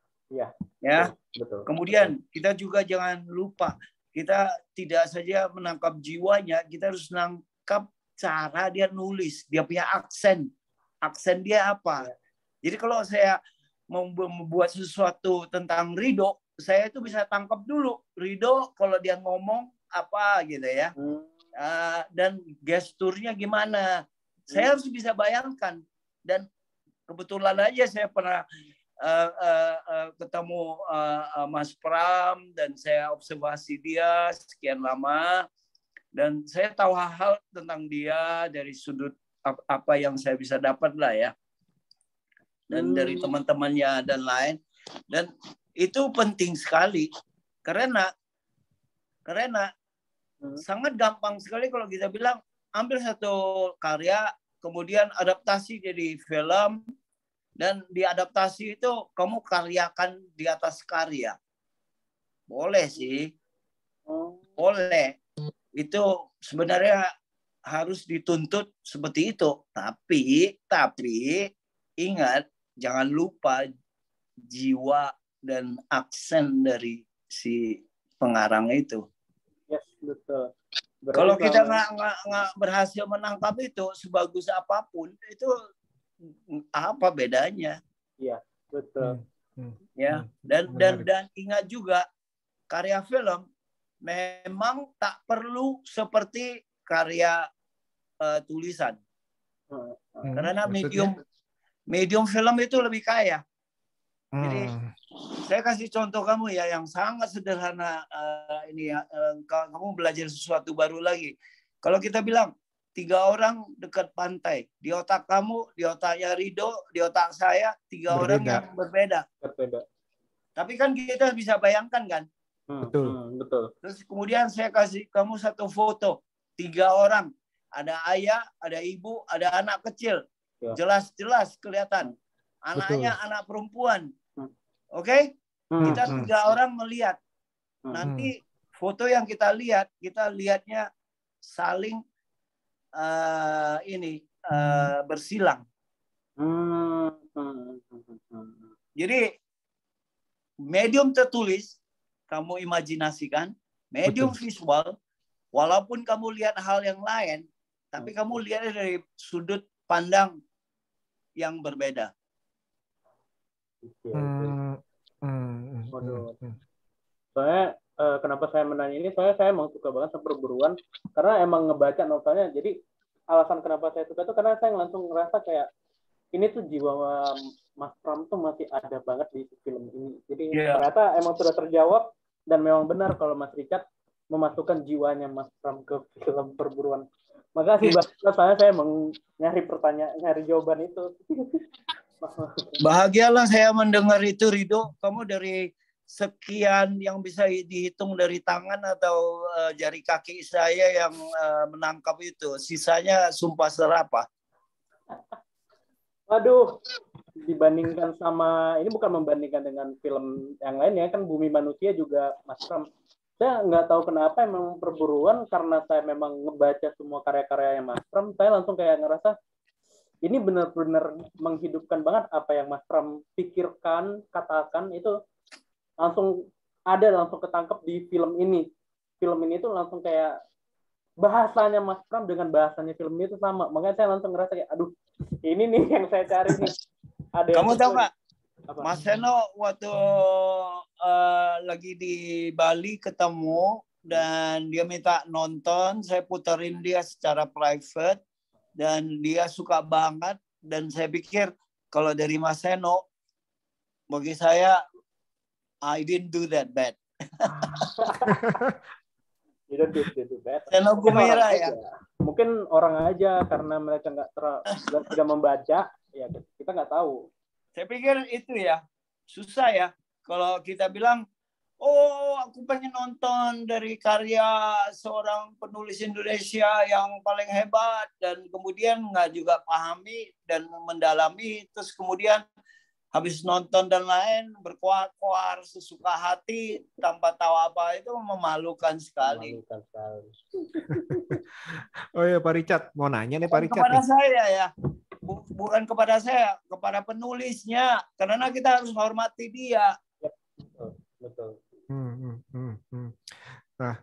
Ya. Betul. Kemudian kita juga jangan lupa, kita tidak saja menangkap jiwanya, kita harus menangkap cara dia nulis, dia punya aksen dia apa. Ya. Jadi kalau saya mau membuat sesuatu tentang Ridho, saya itu bisa tangkap dulu Ridho kalau dia ngomong apa gitu ya, dan gesturnya gimana, saya harus bisa bayangkan. Dan kebetulan aja saya pernah ketemu Mas Pram, dan saya observasi dia sekian lama, dan saya tahu hal-hal tentang dia dari sudut apa yang saya bisa dapat lah ya, dan dari teman-temannya dan lain. Dan itu penting sekali karena sangat gampang sekali kalau kita bilang ambil satu karya kemudian adaptasi jadi film, dan diadaptasi itu kamu karyakan di atas karya. Boleh sih. Boleh. Itu sebenarnya harus dituntut seperti itu. Tapi ingat, jangan lupa jiwa dan aksen dari si pengarang itu. Yes, betul. Kalau kita nggak berhasil menangkap itu, sebagus apapun, itu apa bedanya? Iya, betul. Ya, dan ingat juga karya film memang tak perlu seperti karya tulisan. Karena medium film itu lebih kaya. Jadi saya kasih contoh kamu ya yang sangat sederhana ini ya, kamu belajar sesuatu baru lagi. Kalau kita bilang 3 orang dekat pantai, di otak kamu, di otaknya Ridho, di otak saya 3 orang yang berbeda. Tapi kan kita bisa bayangkan kan? Betul. Terus kemudian saya kasih kamu satu foto, 3 orang, ada ayah, ada ibu, ada anak kecil, jelas kelihatan. Anaknya anak perempuan. Oke? Kita 3 orang melihat. Nanti foto yang kita lihatnya saling bersilang. Jadi medium tertulis kamu imajinasikan, medium visual, walaupun kamu lihat hal yang lain, tapi kamu lihat dari sudut pandang yang berbeda. Soalnya kenapa saya menanya ini, soalnya saya emang suka banget sama perburuan, karena emang ngebaca novelnya. Jadi alasan kenapa saya suka itu karena saya langsung ngerasa kayak ini tuh jiwa Mas Pram tuh masih ada banget di film ini. Jadi ternyata emang sudah terjawab, dan memang benar kalau Mas Richard memasukkan jiwanya Mas Pram ke film perburuan. Makasih Mas, soalnya saya emang nyari jawaban itu. Bahagialah saya mendengar itu, Ridho. Kamu dari sekian yang bisa dihitung dari tangan atau jari kaki saya yang menangkap itu. Sisanya sumpah serapah. Waduh, dibandingkan sama, ini bukan membandingkan dengan film yang lain ya, kan Bumi Manusia juga Mas Pram. Saya nggak tahu kenapa emang perburuan, karena saya memang ngebaca semua karya-karyanya Mas Pram, saya langsung kayak ngerasa ini benar-benar menghidupkan banget apa yang Mas Pram pikirkan, katakan, itu langsung ketangkep di film ini. Film ini tuh langsung kayak bahasanya Mas Pram dengan bahasanya film itu sama. Makanya saya langsung ngerasa kayak, aduh, ini nih yang saya cari nih. Kamu tahu nggak, Mas Seno waktu lagi di Bali ketemu dan dia minta nonton, saya puterin dia secara private dan dia suka banget, dan saya pikir kalau dari Mas Seno, bagi saya I didn't do that bad. You don't do that. Seno Gumira ya. Mungkin orang aja karena mereka tidak membaca, ya kita nggak tahu. Saya pikir itu ya susah ya kalau kita bilang, oh aku pengen nonton dari karya seorang penulis Indonesia yang paling hebat, dan kemudian nggak juga pahami dan mendalami, terus kemudian habis nonton dan lain berkoar-koar sesuka hati tanpa tahu apa, itu memalukan sekali. Oh ya Pak Richard, mau nanya nih Pak Richard. Kepada saya ya, bukan kepada saya, kepada penulisnya, karena kita harus hormati dia. Betul. Nah,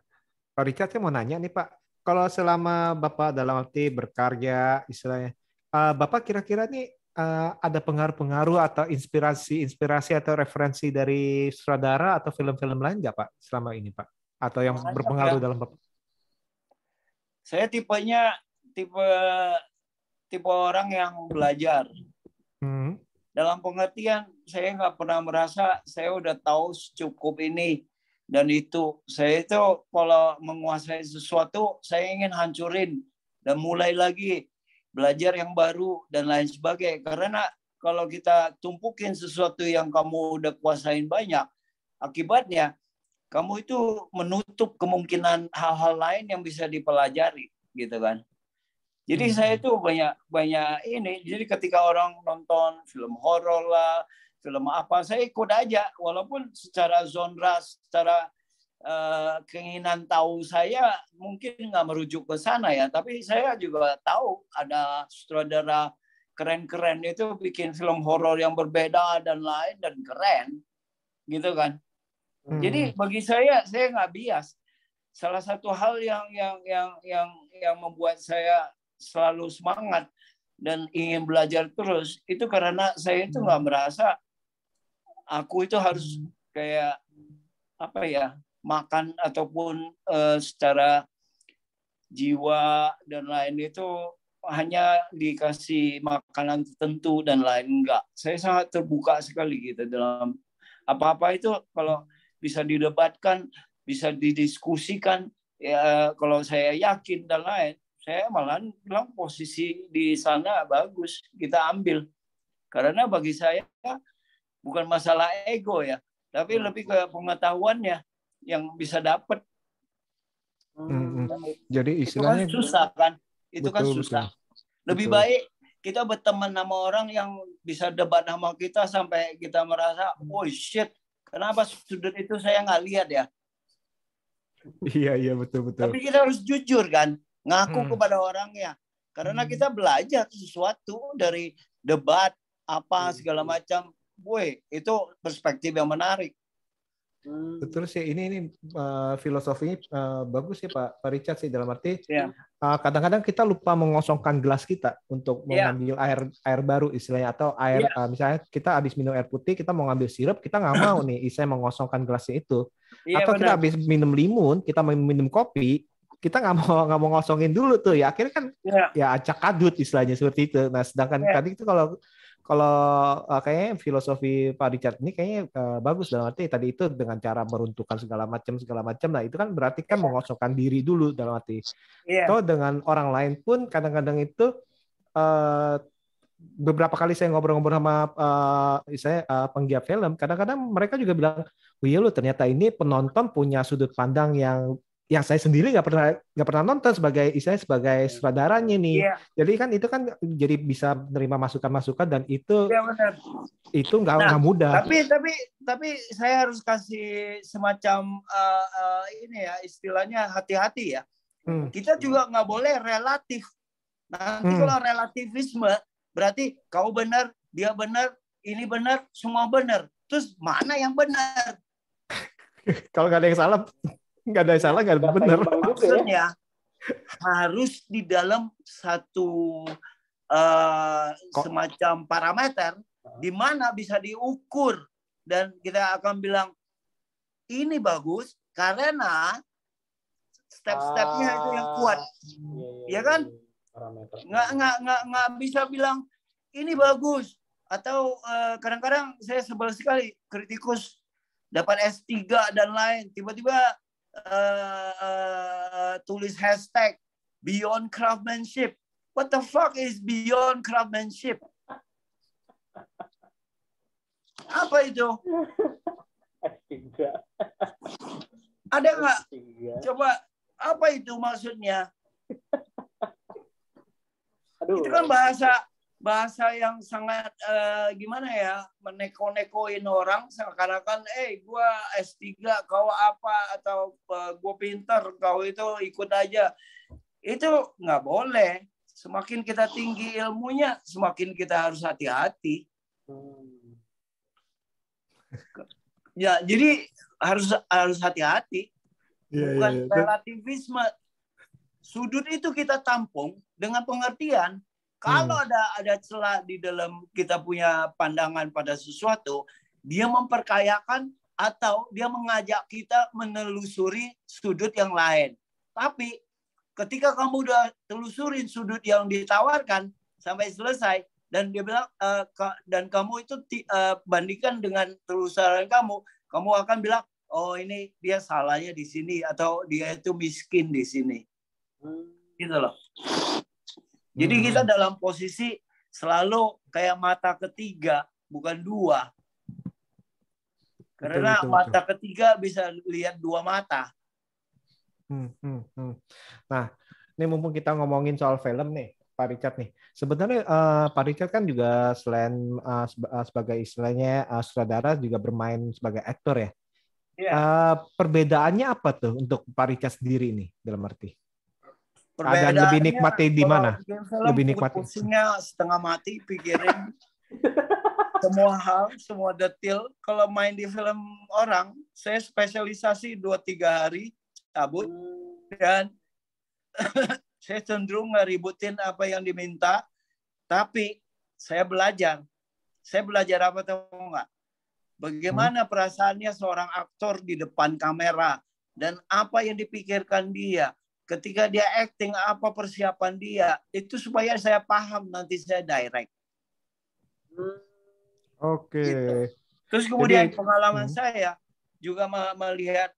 Pak Richard, saya mau nanya nih Pak, kalau selama Bapak dalam arti berkarya, istilahnya, Bapak kira-kira nih ada pengaruh-pengaruh atau inspirasi atau referensi dari sutradara atau film-film lain nggak Pak selama ini Pak? Atau yang berpengaruh dalam Bapak? Saya tipenya tipe orang yang belajar. Dalam pengertian, saya nggak pernah merasa saya udah tahu cukup ini dan itu. Saya itu kalau menguasai sesuatu, saya ingin hancurin dan mulai lagi, belajar yang baru dan lain sebagainya. Karena kalau kita tumpukin sesuatu yang kamu udah kuasain banyak, akibatnya kamu itu menutup kemungkinan hal-hal lain yang bisa dipelajari, gitu kan. Jadi saya itu banyak ini. Jadi ketika orang nonton film horor lah, film apa, saya ikut aja. Walaupun secara genre, secara keinginan tahu saya mungkin nggak merujuk ke sana ya. Tapi saya juga tahu ada sutradara keren-keren itu bikin film horor yang berbeda dan lain dan keren, gitu kan. Jadi bagi saya nggak bias. Salah satu hal yang membuat saya selalu semangat dan ingin belajar terus itu karena saya itu nggak merasa aku itu harus kayak apa ya, makan ataupun secara jiwa dan lain itu hanya dikasih makanan tertentu dan lain. Enggak, saya sangat terbuka sekali gitu dalam apa-apa itu. Kalau bisa didebatkan, bisa didiskusikan ya, kalau saya yakin dan lain, saya malah bilang posisi di sana bagus, kita ambil. Karena bagi saya bukan masalah ego ya, tapi lebih ke pengetahuannya yang bisa dapat. Jadi istilahnya itu kan susah kan? Itu betul, kan susah. Lebih baik kita berteman sama orang yang bisa debat sama kita sampai kita merasa, oh shit, kenapa sudut itu saya nggak lihat ya? Iya betul. Tapi kita harus jujur kan, ngaku kepada orangnya. Karena kita belajar sesuatu dari debat apa segala macam. Boy, itu perspektif yang menarik. Betul sih, ini filosofinya bagus sih Pak Richard sih, dalam arti kadang-kadang kita lupa mengosongkan gelas kita untuk mengambil air baru istilahnya, atau air misalnya kita habis minum air putih, kita mau ngambil sirup, kita nggak mau nih istilahnya mengosongkan gelasnya itu. Atau kita habis minum limun, kita mau minum kopi, kita nggak mau ngosongin dulu tuh ya, akhirnya kan ya acak kadut istilahnya seperti itu. Nah sedangkan tadi itu kalau kayaknya filosofi Pak Richard ini kayaknya bagus, dalam arti tadi itu dengan cara meruntuhkan segala macam. Nah itu kan berarti kan mengosongkan diri dulu dalam arti. Atau dengan orang lain pun kadang-kadang itu beberapa kali saya ngobrol-ngobrol sama misalnya penggiat film, kadang-kadang mereka juga bilang, oh iya loh, ternyata ini penonton punya sudut pandang yang saya sendiri nggak pernah nonton sebagai istilahnya sebagai sutradaranya nih. Iya, Jadi kan itu kan jadi bisa menerima masukan-masukan dan itu iya benar. Nah, nggak mudah. tapi saya harus kasih semacam ini ya, istilahnya hati-hati ya. Kita juga nggak boleh relatif. Nanti kalau relativisme berarti kau benar, dia benar, ini benar, semua benar. Terus mana yang benar? Kalau nggak ada yang salah, nggak ada yang salah, nggak ada benar. Maksudnya harus di dalam satu semacam parameter di mana bisa diukur dan kita akan bilang ini bagus karena step-stepnya itu yang kuat, ya kan? Nggak bisa bilang ini bagus atau kadang-kadang saya sebel sekali kritikus dapat S3 dan lain tiba-tiba tulis hashtag beyond craftsmanship. What the fuck is beyond craftsmanship? Apa itu? Ada nggak? Coba apa itu maksudnya? Aduh. Itu kan bahasa yang sangat gimana ya, meneko-nekoin orang seakan-akan gua S3 kau apa atau gua pintar kau itu ikut aja. Itu nggak boleh. Semakin kita tinggi ilmunya, semakin kita harus hati-hati. Ya, jadi harus hati-hati. Bukan relativisme. Sudut itu kita tampung dengan pengertian. Kalau ada celah di dalam kita punya pandangan pada sesuatu, dia memperkayakan atau dia mengajak kita menelusuri sudut yang lain. Tapi ketika kamu udah telusurin sudut yang ditawarkan sampai selesai dan dia bilang dan kamu itu bandingkan dengan telusuran kamu akan bilang, oh ini dia salahnya di sini atau dia itu miskin di sini. Gitu loh. Jadi kita dalam posisi selalu kayak mata ketiga, bukan dua. Karena mata ketiga bisa lihat dua mata. Nah, ini mumpung kita ngomongin soal film nih, Pak Richard nih. Sebenarnya Pak Richard kan juga selain sebagai istilahnya sutradara juga bermain sebagai aktor ya. Perbedaannya apa tuh untuk Pak Richard sendiri nih dalam arti? Ada lebih nikmati di mana? Lebih nikmati. Pusingnya setengah mati pikirin semua hal, semua detail. Kalau main di film orang, saya spesialisasi 2-3 hari cabut dan saya cenderung nggak ributin apa yang diminta, tapi saya belajar apa tahu nggak? Bagaimana perasaannya seorang aktor di depan kamera dan apa yang dipikirkan dia ketika dia acting, apa persiapan dia, itu supaya saya paham nanti saya direct. Oke. Gitu. Terus kemudian pengalaman saya juga melihat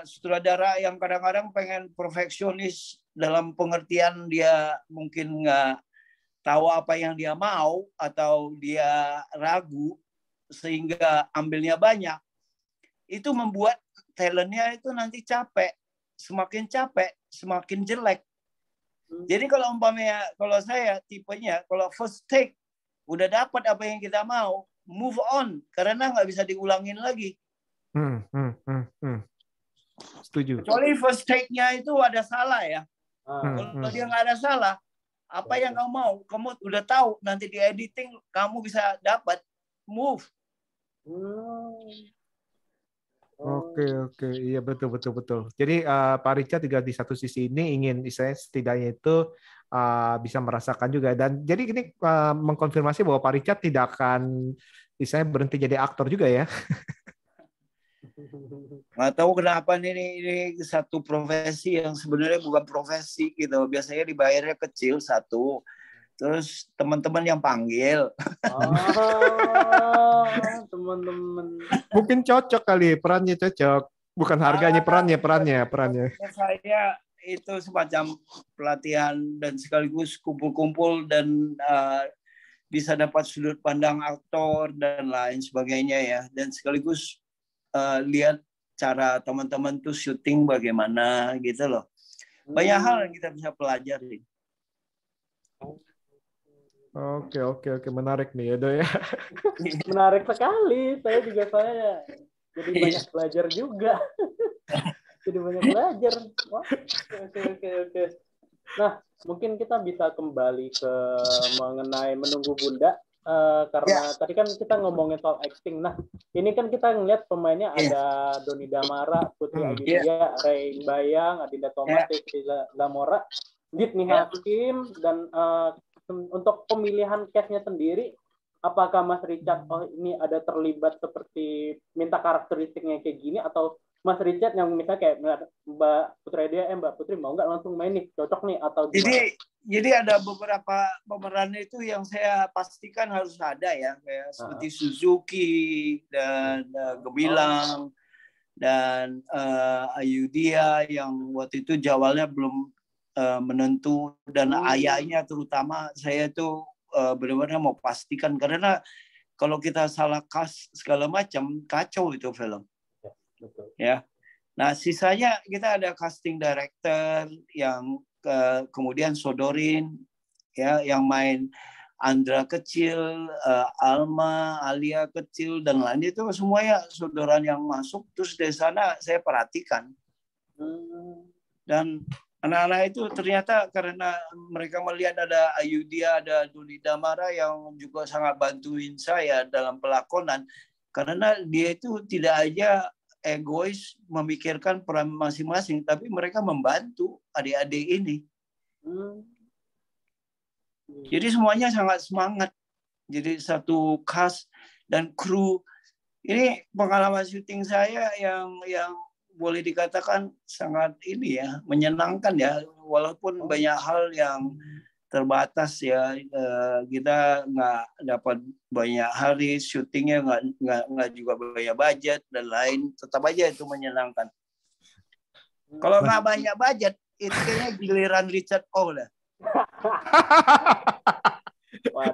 sutradara yang kadang-kadang pengen perfeksionis dalam pengertian dia mungkin nggak tahu apa yang dia mau atau dia ragu sehingga ambilnya banyak. Itu membuat talentnya itu nanti capek. Semakin capek, semakin jelek. Jadi kalau umpamanya, kalau saya tipenya, kalau first take udah dapat apa yang kita mau, move on karena nggak bisa diulangin lagi. Setuju. Kecuali first take-nya itu ada salah ya. Kalau dia nggak ada salah, apa yang kamu mau, kamu udah tahu nanti di editing kamu bisa dapat, move. Oke, iya betul. Jadi Pak Richard juga di satu sisi ini ingin saya setidaknya itu bisa merasakan juga dan jadi ini mengkonfirmasi bahwa Pak Richard tidak akan saya berhenti jadi aktor juga ya. Nggak tahu kenapa ini satu profesi yang sebenarnya bukan profesi gitu. Biasanya dibayarnya kecil satu. Terus teman-teman yang panggil. Teman-teman. Mungkin cocok kali, perannya cocok. Bukan harganya, perannya. Saya itu semacam pelatihan dan sekaligus kumpul-kumpul dan bisa dapat sudut pandang aktor dan lain sebagainya ya. Dan sekaligus lihat cara teman-teman tuh syuting bagaimana gitu loh. Banyak hal yang kita bisa pelajari. Oke, menarik nih ya, Do ya. Menarik sekali. Saya jadi banyak belajar juga. Jadi banyak belajar. Wah, oke. Nah, mungkin kita bisa kembali ke mengenai Menunggu Bunda. Karena tadi kan kita ngomongin soal acting. Nah, ini kan kita ngeliat pemainnya ada Doni Damara, Putri Ayudhya, Ray Bayang, Adinda Thomas, Riza Zamora, Gitni Hakim, dan untuk pemilihan cast-nya sendiri, apakah Mas Richard ini ada terlibat seperti minta karakteristiknya kayak gini, atau Mas Richard yang misalnya kayak Mbak Putri mau nggak langsung main nih, cocok nih, atau gimana? Jadi ada beberapa pemeran itu yang saya pastikan harus ada ya, kayak seperti Suzuki dan Gemilang dan Ayudhya yang waktu itu jawalnya belum menentu, dan ayahnya terutama saya tuh benar-benar mau pastikan, karena kalau kita salah cast segala macam kacau itu film. Betul. Ya. Nah, sisanya kita ada casting director yang kemudian sodorin ya, yang main Andra kecil, Alma, Alia kecil, dan lain itu semuanya sodoran yang masuk. Terus dari sana saya perhatikan. Dan anak-anak itu ternyata karena mereka melihat ada Ayudhya, ada Doni Damara yang juga sangat bantuin saya dalam pelakonan, karena dia itu tidak aja egois memikirkan peran masing-masing, tapi mereka membantu adik-adik ini. Jadi semuanya sangat semangat. Jadi satu cast dan kru. Ini pengalaman syuting saya yang boleh dikatakan sangat ini ya, menyenangkan ya, walaupun banyak hal yang terbatas ya, kita nggak dapat banyak hari syutingnya, nggak juga banyak budget dan lain, tetap aja itu menyenangkan. Kalau nggak banyak budget, itu kayaknya giliran Richard O lah.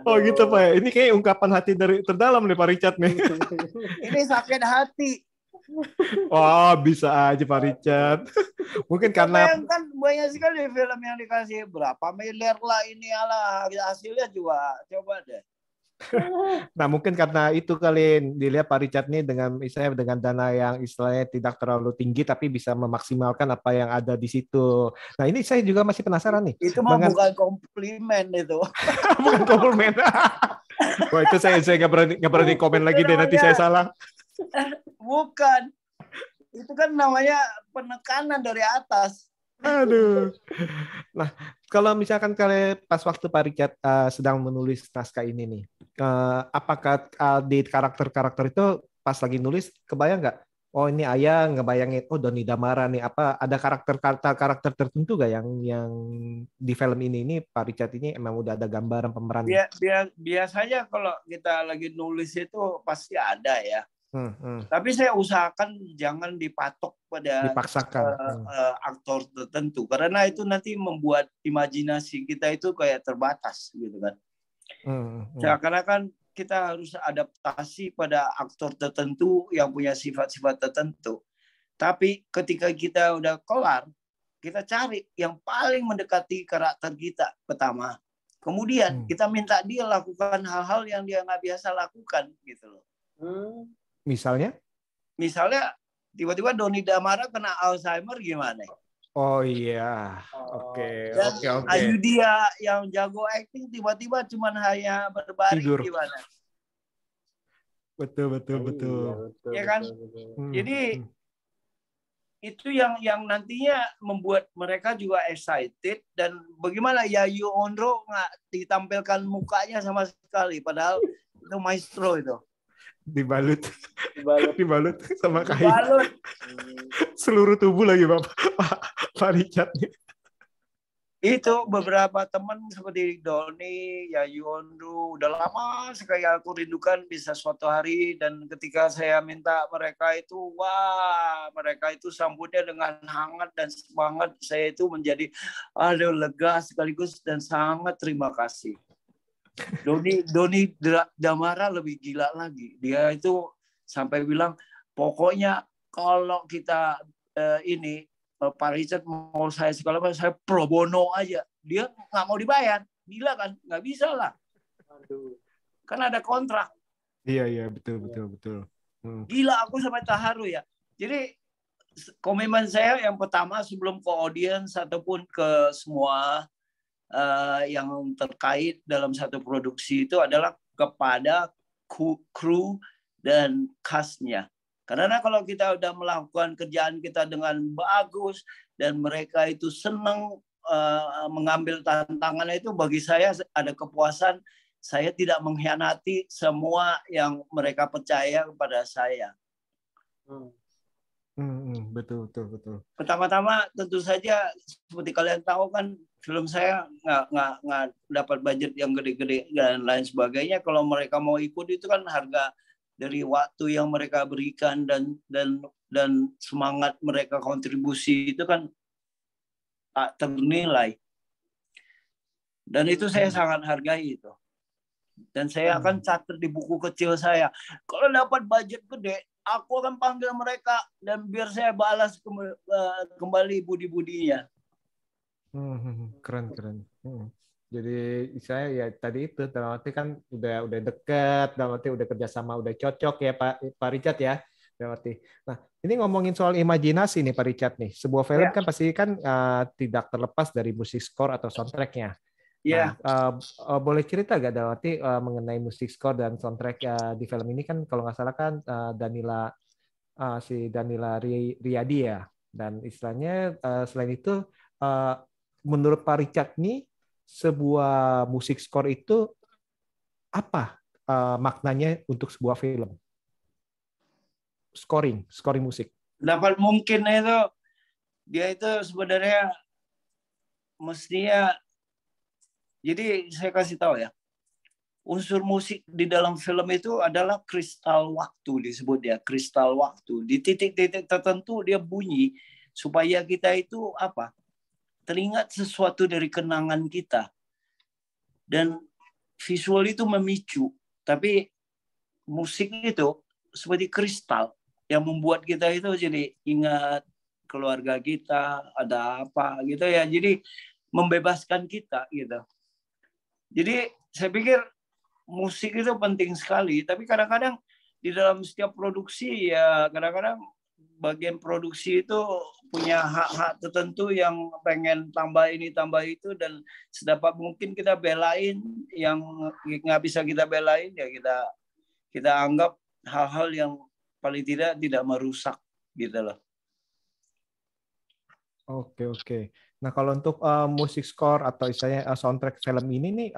Oh gitu Pak. Ini kayak ungkapan hati dari terdalam nih Pak Richard nih. Ini sakit hati. Wah, bisa aja Pak Richard. Mungkin karena bayangkan banyak sekali film yang dikasih berapa miliar lah ini, ala hasilnya juga coba deh. Nah, mungkin karena itu kali dilihat Pak Richard nih dengan misalnya dengan dana yang istilahnya tidak terlalu tinggi tapi bisa memaksimalkan apa yang ada di situ. Nah, ini saya juga masih penasaran nih. Itu mah bukan komplimen itu. Bukan komplimen. Wah, itu saya nggak berani komen lagi deh, nanti saya salah. Bukan. Itu kan namanya penekanan dari atas. Aduh. Nah, kalau misalkan kalian pas waktu Pak Richard sedang menulis naskah ini nih, apakah di karakter-karakter itu pas lagi nulis kebayang nggak? Oh ini ayah ngebayangin, oh Doni Damara nih, apa ada karakter tertentu nggak yang di film ini Pak Richard ini emang udah ada gambaran pemeran? Biasanya kalau kita lagi nulis itu pasti ada ya. Tapi saya usahakan jangan dipatok pada aktor tertentu, karena itu nanti membuat imajinasi kita itu kayak terbatas gitu kan. Karena kan kita harus adaptasi pada aktor tertentu yang punya sifat-sifat tertentu. Tapi ketika kita udah kelar, kita cari yang paling mendekati karakter kita pertama. Kemudian kita minta dia lakukan hal-hal yang dia nggak biasa lakukan gitu loh. Misalnya tiba-tiba Doni Damara kena Alzheimer gimana? Oh iya, oke. Ayudhya yang jago acting tiba-tiba cuma hanya berbaring tidur. Gimana? Betul. Ya kan? Jadi itu yang nantinya membuat mereka juga excited, dan bagaimana Yayu Ondro nggak ditampilkan mukanya sama sekali, padahal itu maestro itu. Dibalut sama kain. Seluruh tubuh lagi Pak Richard. Itu beberapa teman seperti Doni, Yayu Ondro, udah lama sekali aku rindukan bisa suatu hari, dan ketika saya minta mereka itu, mereka itu sambutnya dengan hangat dan semangat. Saya itu menjadi lega sekaligus dan sangat terima kasih. Doni Damara lebih gila lagi. Dia itu sampai bilang, Pokoknya kalau kita ini Pak Richard mau saya segala macam, saya pro bono aja. Dia nggak mau dibayar, gila kan? Nggak bisa lah. Aduh. Kan ada kontrak. Iya, betul. Gila, aku sampai terharu ya. Jadi komitmen saya yang pertama sebelum ke audiens ataupun ke semua yang terkait dalam satu produksi itu adalah kepada kru dan cast-nya. Karena kalau kita udah melakukan kerjaan kita dengan bagus dan mereka itu senang mengambil tantangan itu, bagi saya ada kepuasan. Saya tidak mengkhianati semua yang mereka percaya kepada saya. Betul. Pertama-tama tentu saja seperti kalian tahu kan, film saya nggak dapat budget yang gede-gede dan lain sebagainya. Kalau mereka mau ikut itu kan harga dari waktu yang mereka berikan dan semangat mereka kontribusi itu kan tak ternilai. Dan itu saya sangat hargai itu. Dan saya akan catat di buku kecil saya. Kalau dapat budget gede, aku akan panggil mereka dan biar saya balas kembali budi-budinya. Keren. Jadi saya ya tadi itu dalam arti kan udah dekat, dalam arti udah kerjasama, udah cocok ya Pak Richard ya. Dalam arti. Nah, ini ngomongin soal imajinasi nih Pak Richard nih. Sebuah film kan pasti kan tidak terlepas dari musik score atau soundtracknya. Nah, boleh cerita nggak dalam arti mengenai musik score dan soundtrack di film ini kan kalau nggak salah kan Danila Riyadi ya. Dan istilahnya selain itu menurut Pak Richard nih sebuah musik score itu apa maknanya untuk sebuah film? Scoring musik. Dapat mungkin itu dia itu sebenarnya mestinya, jadi saya kasih tahu ya, unsur musik di dalam film itu adalah kristal waktu, disebut ya kristal waktu. Di titik-titik tertentu dia bunyi supaya kita itu apa? Teringat sesuatu dari kenangan kita. Dan visual itu memicu, tapi musik itu seperti kristal yang membuat kita itu jadi ingat keluarga kita, ada apa gitu ya. Jadi membebaskan kita gitu. Jadi saya pikir musik itu penting sekali, tapi kadang-kadang di dalam setiap produksi ya kadang-kadang bagian produksi itu punya hak-hak tertentu yang pengen tambah ini tambah itu, dan sedapat mungkin kita belain yang nggak bisa kita belain ya kita anggap hal-hal yang paling tidak merusak gitu loh. Oke. Nah kalau untuk musik score atau istilahnya soundtrack film ini nih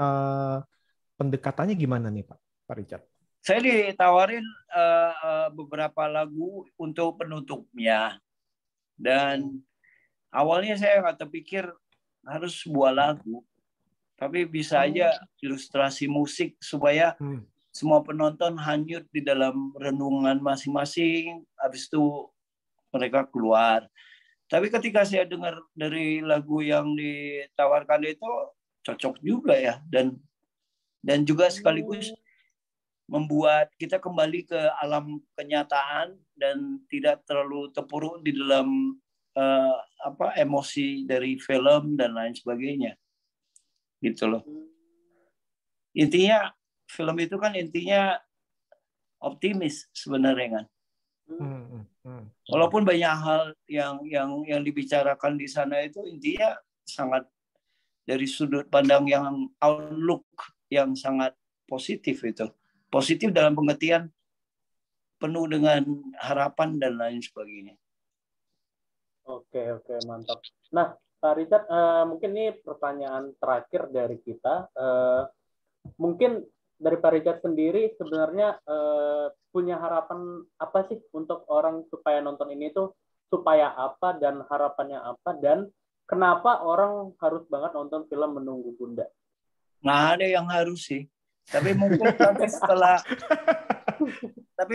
pendekatannya gimana nih Pak Richard? Saya ditawarin beberapa lagu untuk penutupnya, dan awalnya saya nggak terpikir harus sebuah lagu, tapi bisa aja ilustrasi musik supaya semua penonton hanyut di dalam renungan masing-masing, habis itu mereka keluar. Tapi ketika saya dengar dari lagu yang ditawarkan itu cocok juga ya, dan juga sekaligus membuat kita kembali ke alam kenyataan dan tidak terlalu terpuruk di dalam emosi dari film dan lain sebagainya, gitu loh. Intinya film itu kan intinya optimis sebenarnya kan. Walaupun banyak hal yang dibicarakan di sana itu intinya sangat dari sudut pandang yang outlook yang sangat positif itu. Positif dalam pengertian penuh dengan harapan dan lain sebagainya. Oke, mantap. Nah, Pak Richard, mungkin ini pertanyaan terakhir dari kita. Mungkin dari Pak Richard sendiri sebenarnya punya harapan apa sih untuk orang supaya nonton ini tuh supaya apa dan harapannya apa, dan kenapa orang harus banget nonton film Menunggu Bunda? Nggak ada yang harus sih. Tapi mungkin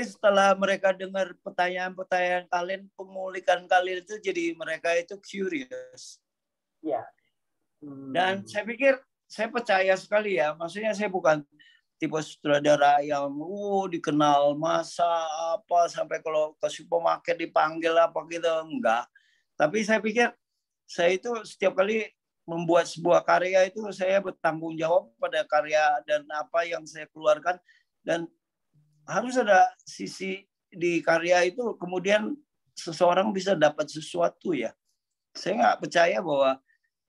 setelah mereka dengar pertanyaan-pertanyaan kalian, pengulikan kalian itu jadi mereka itu curious. Ya. Dan saya pikir, saya percaya sekali ya, maksudnya saya bukan tipe sutradara yang dikenal masa apa sampai kalau ke supermarket dipanggil apa gitu, enggak. Tapi saya pikir saya itu setiap kali membuat sebuah karya itu saya bertanggung jawab pada karya dan apa yang saya keluarkan, dan harus ada sisi di karya itu kemudian seseorang bisa dapat sesuatu ya. Saya nggak percaya bahwa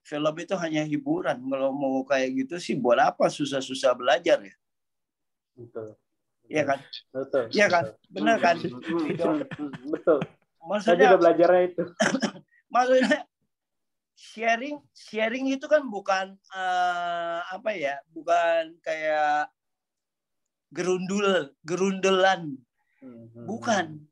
film itu hanya hiburan. Kalau mau kayak gitu sih buat apa susah-susah belajar ya. Betul. Iya kan? Betul. Iya kan? Benar kan? Betul. Saya Maksudnya juga belajarnya itu. maksudnya sharing itu kan bukan apa ya? Bukan kayak gerundelan. Bukan.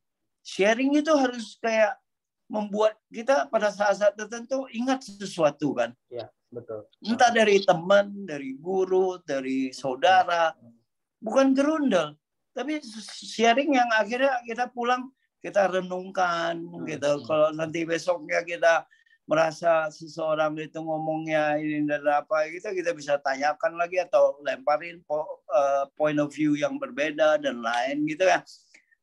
Sharing itu harus kayak membuat kita pada saat-saat tertentu ingat sesuatu kan. Iya, betul. Entah dari teman, dari guru, dari saudara. Bukan gerundel, tapi sharing yang akhirnya kita pulang, kita renungkan gitu. Kalau nanti besoknya kita merasa seseorang itu ngomongnya ini dan apa gitu, kita bisa tanyakan lagi atau lemparin point of view yang berbeda dan lain gitu ya.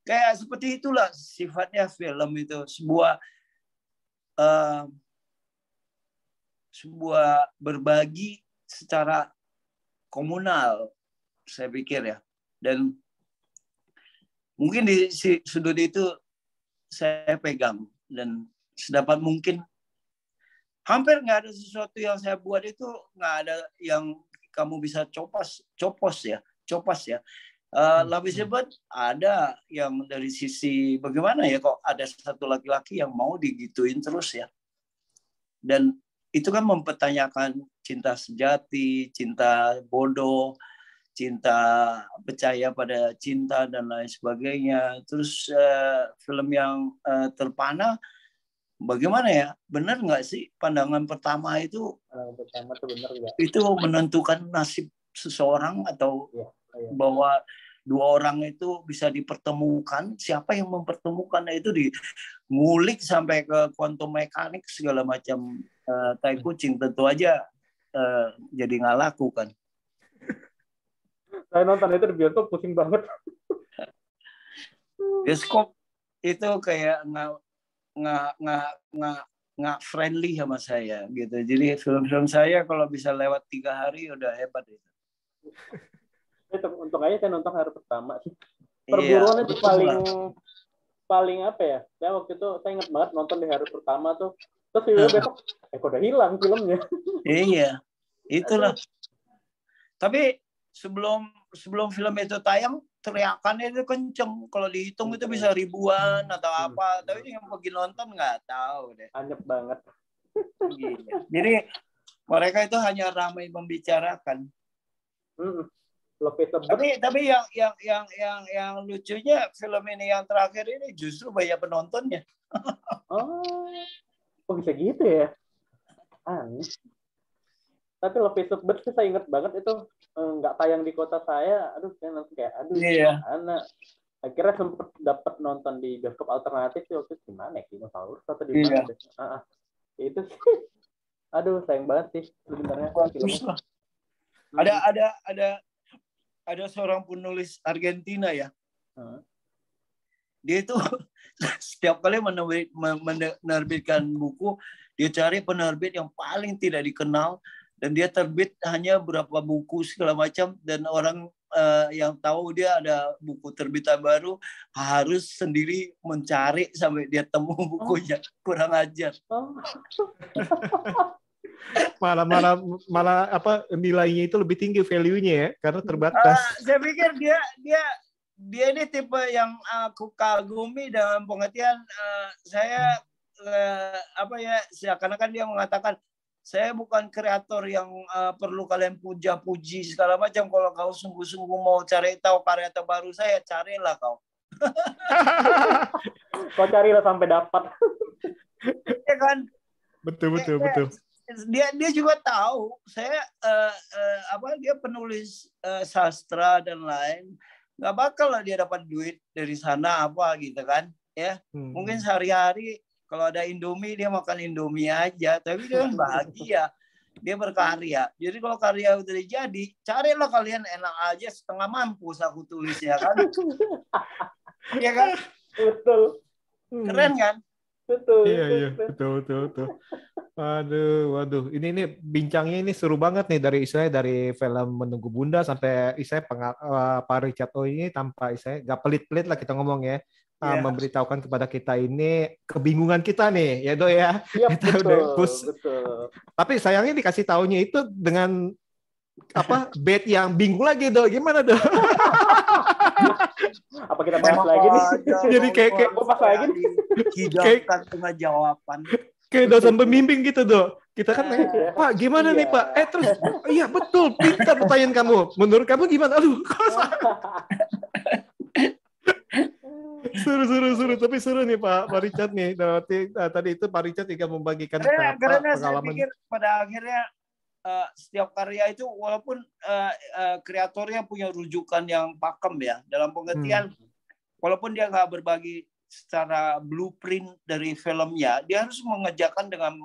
Kayak seperti itulah sifatnya film itu, sebuah berbagi secara komunal, saya pikir ya. Dan mungkin di sudut itu saya pegang, dan sedapat mungkin hampir nggak ada sesuatu yang saya buat itu nggak ada yang kamu bisa copas ya. Lebih sebut ada yang dari sisi bagaimana ya, kok ada satu laki-laki yang mau digituin terus ya. Dan itu kan mempertanyakan cinta sejati, cinta bodoh, cinta percaya pada cinta dan lain sebagainya. Terus film yang terpana, bagaimana ya? Benar nggak sih pandangan pertama itu? Pertama itu benar nggak? Itu menentukan nasib seseorang atau ya. Bahwa dua orang itu bisa dipertemukan. Siapa yang mempertemukan itu ngulik sampai ke quantum mekanik segala macam tai kucing, tentu aja jadi nggak laku kan. Saya nonton itu di bioskop pusing banget. Bioskop itu kayak nggak friendly sama saya gitu. Jadi film-film saya kalau bisa lewat 3 hari udah hebat itu. Untung aja saya nonton hari pertama sih. Perburuan itu paling apa ya? Saya waktu itu saya ingat banget nonton di hari pertama tuh. Terus besok kok udah hilang filmnya. Iya, itulah. Tapi sebelum film itu tayang, teriakannya itu kenceng. Kalau dihitung itu bisa ribuan atau apa. Tapi yang pergi nonton nggak tahu deh. Anyep banget. Iya. Jadi mereka itu hanya ramai membicarakan. Tapi yang lucunya film ini yang terakhir ini justru banyak penontonnya. Oh bisa gitu ya? Aneh. Tapi lebih sebet sih saya ingat banget itu nggak tayang di kota saya. Saya langsung kayak anak. Akhirnya sempet dapat nonton di bioskop alternatif sih waktu itu, gimana ya, Dinosaurus atau di mana? Itu sih. Sayang banget sih sebenarnya. Ada seorang penulis Argentina ya. Dia itu setiap kali menerbitkan buku, dia cari penerbit yang paling tidak dikenal, dan dia terbit hanya berapa buku segala macam, dan orang yang tahu dia ada buku terbitan baru harus sendiri mencari sampai dia temu bukunya. Kurang ajar. malah apa nilainya itu lebih tinggi value-nya ya, karena terbatas. Saya pikir dia ini tipe yang aku kagumi dalam pengertian saya seakan-akan dia mengatakan, saya bukan kreator yang perlu kalian puja-puji segala macam. Kalau kau sungguh-sungguh mau cari tahu karya terbaru saya, carilah kau. Kau carilah sampai dapat. Ya kan? Betul. Dia juga tahu saya dia penulis sastra dan lain, nggak bakal lah dia dapat duit dari sana apa gitu kan ya. Mungkin sehari-hari kalau ada Indomie dia makan Indomie aja, tapi dia kan bahagia. dia berkarya. Jadi kalau karya udah jadi, carilah kalian enak aja setengah mampus aku tulisnya kan. Iya kan? Betul. Keren kan? Betul. Iya, betul. Waduh. Ini bincangnya ini seru banget nih dari istilahnya dari film Menunggu Bunda sampai istilahnya Pak Richard O ini tanpa istilahnya nggak pelit-pelit lah kita ngomong ya. Iya. Memberitahukan kepada kita ini kebingungan kita nih ya Do ya. Iya, Kita udah push. betul. Tapi sayangnya dikasih taunya itu dengan bed yang bingung lagi Do. Gimana Do? Apa kita bahas lagi nih? Jadi kayak bahas lagi nih. Hidupkan tengah jawaban. Kayak dosen pembimbing gitu Do. Kita kan nanya, Pak gimana nih Pak? Terus, iya betul, pintar pertanyaan kamu. Menurut kamu gimana? Aduh, kok seru. Tapi seru nih Pak Richard nih. Tadi itu Pak Richard juga membagikan karena pengalaman. saya pikir pada akhirnya setiap karya itu walaupun kreatornya punya rujukan yang pakem ya, dalam pengertian walaupun dia nggak berbagi secara blueprint dari filmnya, dia harus mengerjakan dengan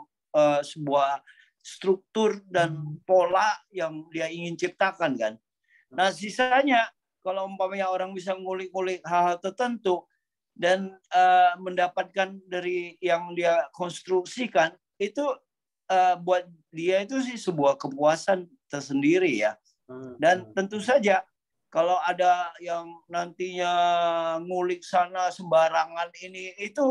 sebuah struktur dan pola yang dia ingin ciptakan kan. Nah sisanya kalau umpamanya orang bisa ngulik-ngulik hal-hal tertentu dan mendapatkan dari yang dia konstruksikan, itu buat dia itu sih sebuah kepuasan tersendiri ya. Dan tentu saja kalau ada yang nantinya ngulik sana sembarangan itu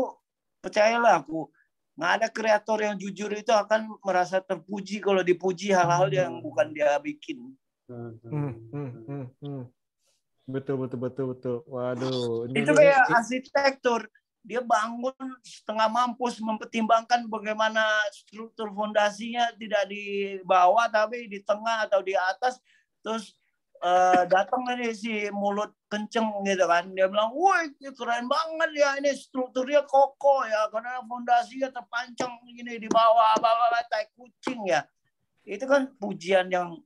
percayalah aku, nggak ada kreator yang jujur itu akan merasa terpuji kalau dipuji hal-hal yang bukan dia bikin. Betul. Waduh. Itu kayak arsitektur. Dia bangun setengah mampus mempertimbangkan bagaimana struktur fondasinya tidak di bawah tapi di tengah atau di atas. Terus datang ini si mulut kenceng gitu kan. Dia bilang, woi keren banget ya ini strukturnya kokoh ya. Karena fondasinya terpancang gini di bawah. Tai kucing ya. Itu kan pujian yang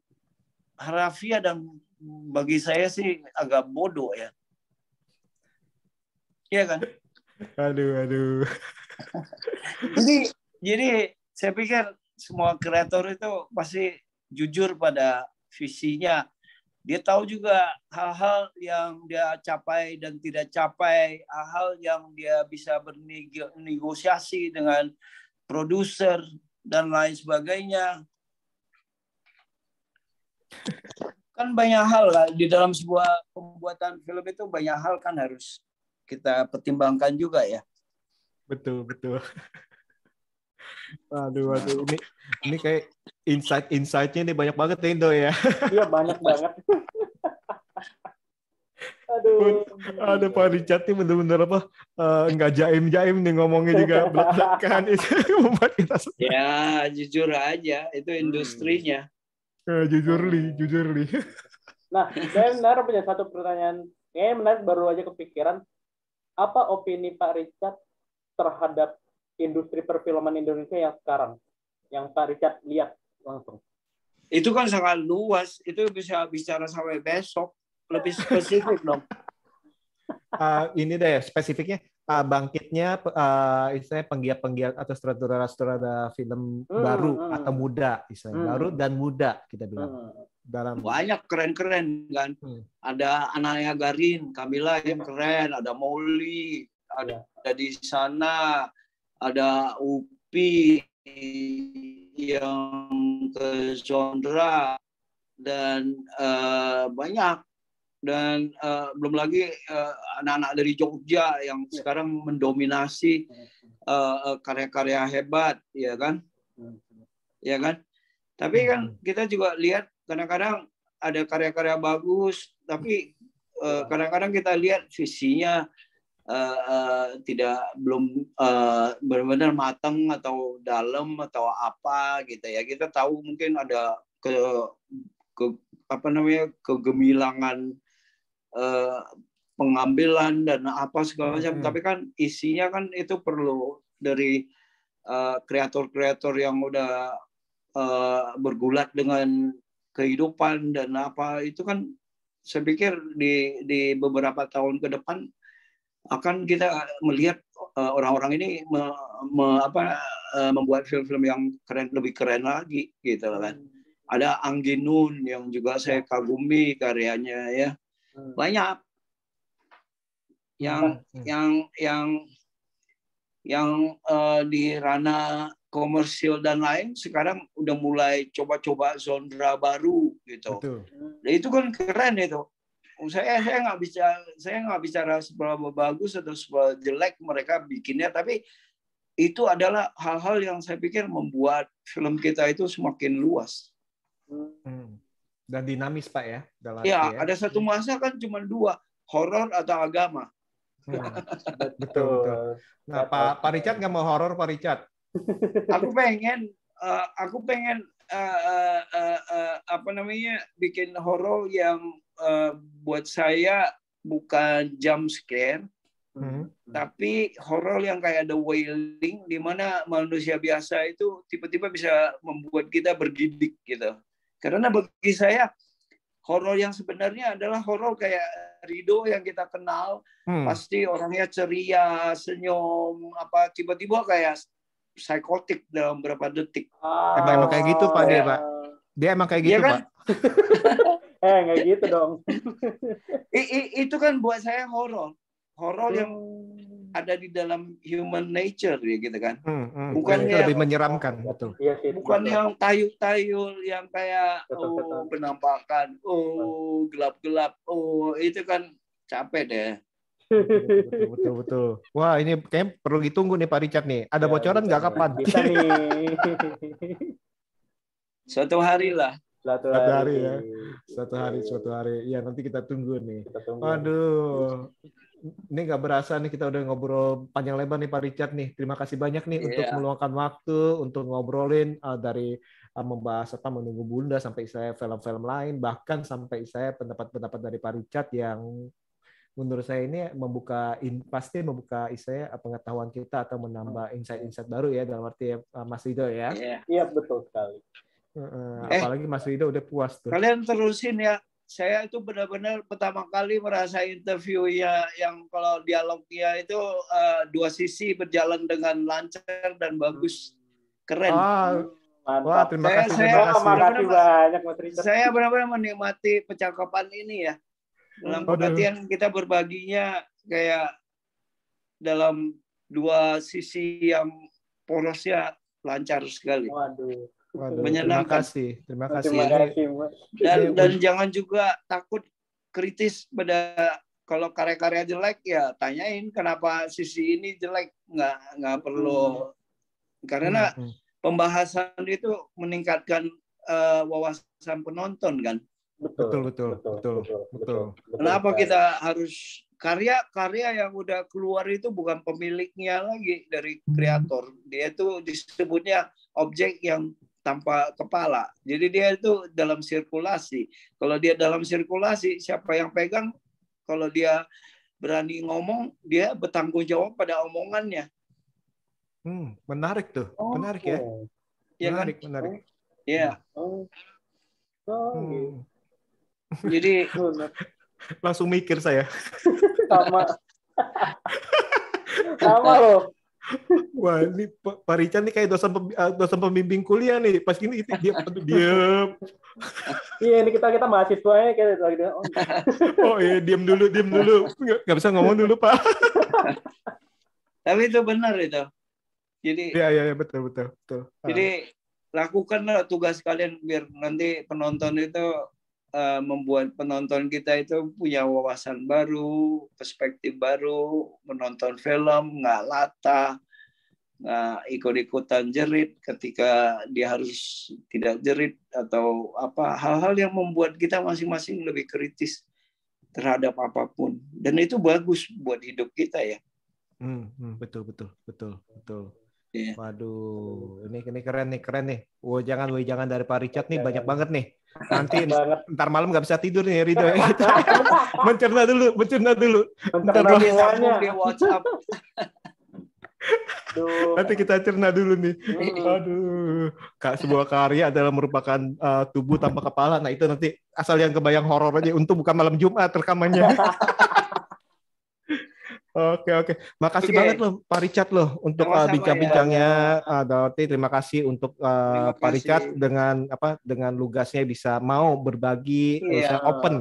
harafiah dan bagi saya sih agak bodoh ya. Iya kan? Aduh. Jadi saya pikir semua kreator itu pasti jujur pada visinya. Dia tahu juga hal-hal yang dia capai dan tidak capai, hal-hal yang dia bisa bernegosiasi dengan produser dan lain sebagainya. Kan banyak hal lah di dalam sebuah pembuatan film itu, banyak hal kan harus kita pertimbangkan juga ya. Betul. Aduh, ini kayak insight-nya ini banyak banget Indo ya. Iya banyak banget. Ada Pak Richard ini bener-bener nggak jaim nih ngomongnya juga belak-belakan itu membuat kita. Ya jujur aja itu industrinya. Jujur li. Nah, saya benar punya satu pertanyaan. Kayaknya menarik, baru aja kepikiran. Apa opini Pak Richard terhadap industri perfilman Indonesia yang sekarang? Yang Pak Richard lihat langsung. Itu kan sangat luas. Itu bisa bicara sampai besok. Lebih spesifik dong. Ini deh spesifiknya. Bangkitnya istilahnya penggiat-penggiat atau sutradara film baru atau muda, istilahnya baru dan muda kita bilang. Banyak keren-keren kan. Ada Anaya Garin, Kamila yang keren, ada Molly, ada di sana, ada Upi yang ke genre dan banyak. Dan belum lagi anak-anak dari Jogja yang sekarang mendominasi karya-karya hebat, ya kan? Tapi kan kita juga lihat kadang-kadang ada karya-karya bagus, tapi kadang-kadang kita lihat visinya belum benar-benar matang atau dalam atau apa gitu ya. Kita tahu mungkin ada kegemilangan pengambilan dan apa segala macam, tapi kan isinya kan itu perlu dari kreator-kreator yang udah bergulat dengan kehidupan dan apa itu kan. Saya pikir di beberapa tahun ke depan akan kita melihat orang-orang ini membuat film-film yang lebih keren lagi gitu kan. Ada Anggi Nun yang juga saya kagumi karyanya ya. Banyak yang di ranah komersil dan lain sekarang udah mulai coba-coba genre baru gitu. Betul. Nah, itu kan keren itu. Saya nggak bicara seberapa bagus atau seberapa jelek mereka bikinnya, tapi itu adalah hal-hal yang saya pikir membuat film kita itu semakin luas. Dan dinamis Pak ya. Ya, ada satu masa kan cuma dua, horor atau agama. Betul. Nah, Pak Richard nggak mau horor, Pak Richard? Aku pengen bikin horor yang buat saya bukan jump scare, tapi horor yang kayak The Wailing, di mana manusia biasa itu tiba-tiba bisa membuat kita bergidik gitu. Karena bagi saya horor yang sebenarnya adalah horor kayak Rido yang kita kenal, pasti orangnya ceria, senyum, tiba-tiba kayak psikotik dalam beberapa detik. Emang kayak gitu Pak dia Pak. Dia emang kayak gitu kan? Pak. Nggak gitu dong. Itu kan buat saya horor yang ada di dalam human nature ya gitu kan. Bukan itu lebih menyeramkan, betul. Bukan yang tayul-tayul yang kayak penampakan, gelap-gelap, itu kan capek deh. Betul. Wah, ini kayaknya perlu ditunggu nih Pak Richard nih. Ada bocoran nggak kapan? Bisa nih. Suatu hari lah. Suatu hari ya. Suatu hari. Ya, nanti kita tunggu nih. Aduh. Ini nggak berasa nih kita udah ngobrol panjang lebar nih Pak Richard nih. Terima kasih banyak nih untuk meluangkan waktu untuk ngobrolin dari membahas Menunggu Bunda sampai saya film-film lain, bahkan sampai saya pendapat-pendapat dari Pak Richard yang menurut saya ini pasti membuka saya pengetahuan kita atau menambah insight-insight baru ya, dalam arti Mas Rido ya. Iya, betul sekali. Apalagi Mas Rido udah puas tuh. Kalian terusin ya. Saya itu benar-benar pertama kali merasa interview ya yang kalau dialognya itu dua sisi berjalan dengan lancar dan bagus, keren. Wah, terima kasih. Terima kasih banyak Mas Richard. Saya benar-benar menikmati percakapan ini ya. Dalam pengertian kita berbaginya kayak dalam dua sisi yang porosnya lancar sekali. Waduh, menyenangkan. Terima kasih. Dan jangan juga takut kritis pada kalau karya-karya jelek ya tanyain kenapa sisi ini jelek, nggak perlu, karena pembahasan itu meningkatkan wawasan penonton kan. Betul. Kenapa kita harus karya-karya yang udah keluar itu bukan pemiliknya lagi dari kreator, dia itu disebutnya objek yang tanpa kepala. Jadi dia itu dalam sirkulasi. Kalau dia dalam sirkulasi, siapa yang pegang? Kalau dia berani ngomong, dia bertanggung jawab pada omongannya. Menarik tuh. Menarik ya. Menarik. Iya. Jadi langsung mikir saya. Sama loh. Wah, ini Pak Richard nih kayak dosen pembimbing kuliah nih. Pas gini dia diam. Iya, ini kita mahasiswanya kayak lagi. Oh iya, diam dulu. Nggak bisa ngomong dulu, Pak. Tapi itu benar itu. Jadi Iya, betul. Jadi lakukanlah tugas kalian biar nanti penonton itu membuat penonton kita itu punya wawasan baru, perspektif baru, menonton film nggak latah, nggak ikut-ikutan jerit ketika dia harus tidak jerit atau apa, hal-hal yang membuat kita masing-masing lebih kritis terhadap apapun, dan itu bagus buat hidup kita ya. Betul. Yeah. Waduh, ini keren nih. Jangan dari Pak Richard nih banyak banget nih. Nanti ntar malam nggak bisa tidur nih Rido. Mencerna dulu. Ntar dia sambung di WhatsApp. Nanti kita cerna dulu nih. Aduh, sebuah karya adalah merupakan tubuh tanpa kepala. Nah itu nanti asal yang kebayang horor aja. Untung bukan malam Jumat rekamannya. Oke. Makasih Oke. banget loh Pak Richard loh untuk Sama-sama bincang-bincangnya. Dorothy, terima kasih untuk Terima Pak Richard kasih. dengan lugasnya bisa mau berbagi, Iya. saya open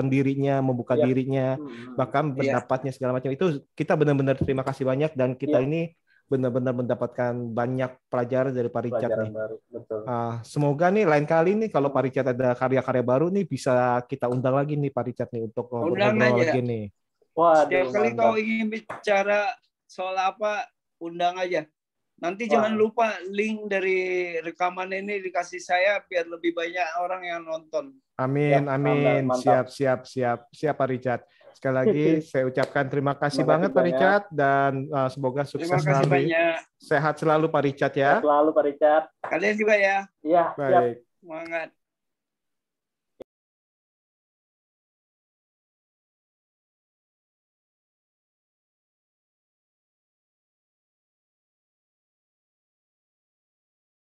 dirinya, membuka Iya. dirinya, bahkan pendapatnya segala macam itu kita benar-benar terima kasih banyak dan kita ini benar-benar mendapatkan banyak pelajaran dari Pak Richard Pelajaran nih. baru, betul. Semoga nih lain kali nih kalau Pak Richard ada karya-karya baru nih bisa kita undang lagi nih Pak Richard nih untuk Undang ngobrol aja. lagi nih. Setiap kali mantap. kau ingin bicara soal apa, undang aja. Nanti Wah. jangan lupa link dari rekaman ini dikasih saya biar lebih banyak orang yang nonton. Amin, Ya, amin. mantap. Siap Pak Richard. Sekali lagi saya ucapkan terima kasih Terima banget kasih Pak banyak. Richard dan semoga sukses Terima kasih selalu. banyak. Sehat selalu Pak Richard ya. Selalu Pak Richard. Kalian juga ya. Iya, siap. Baik. Semangat.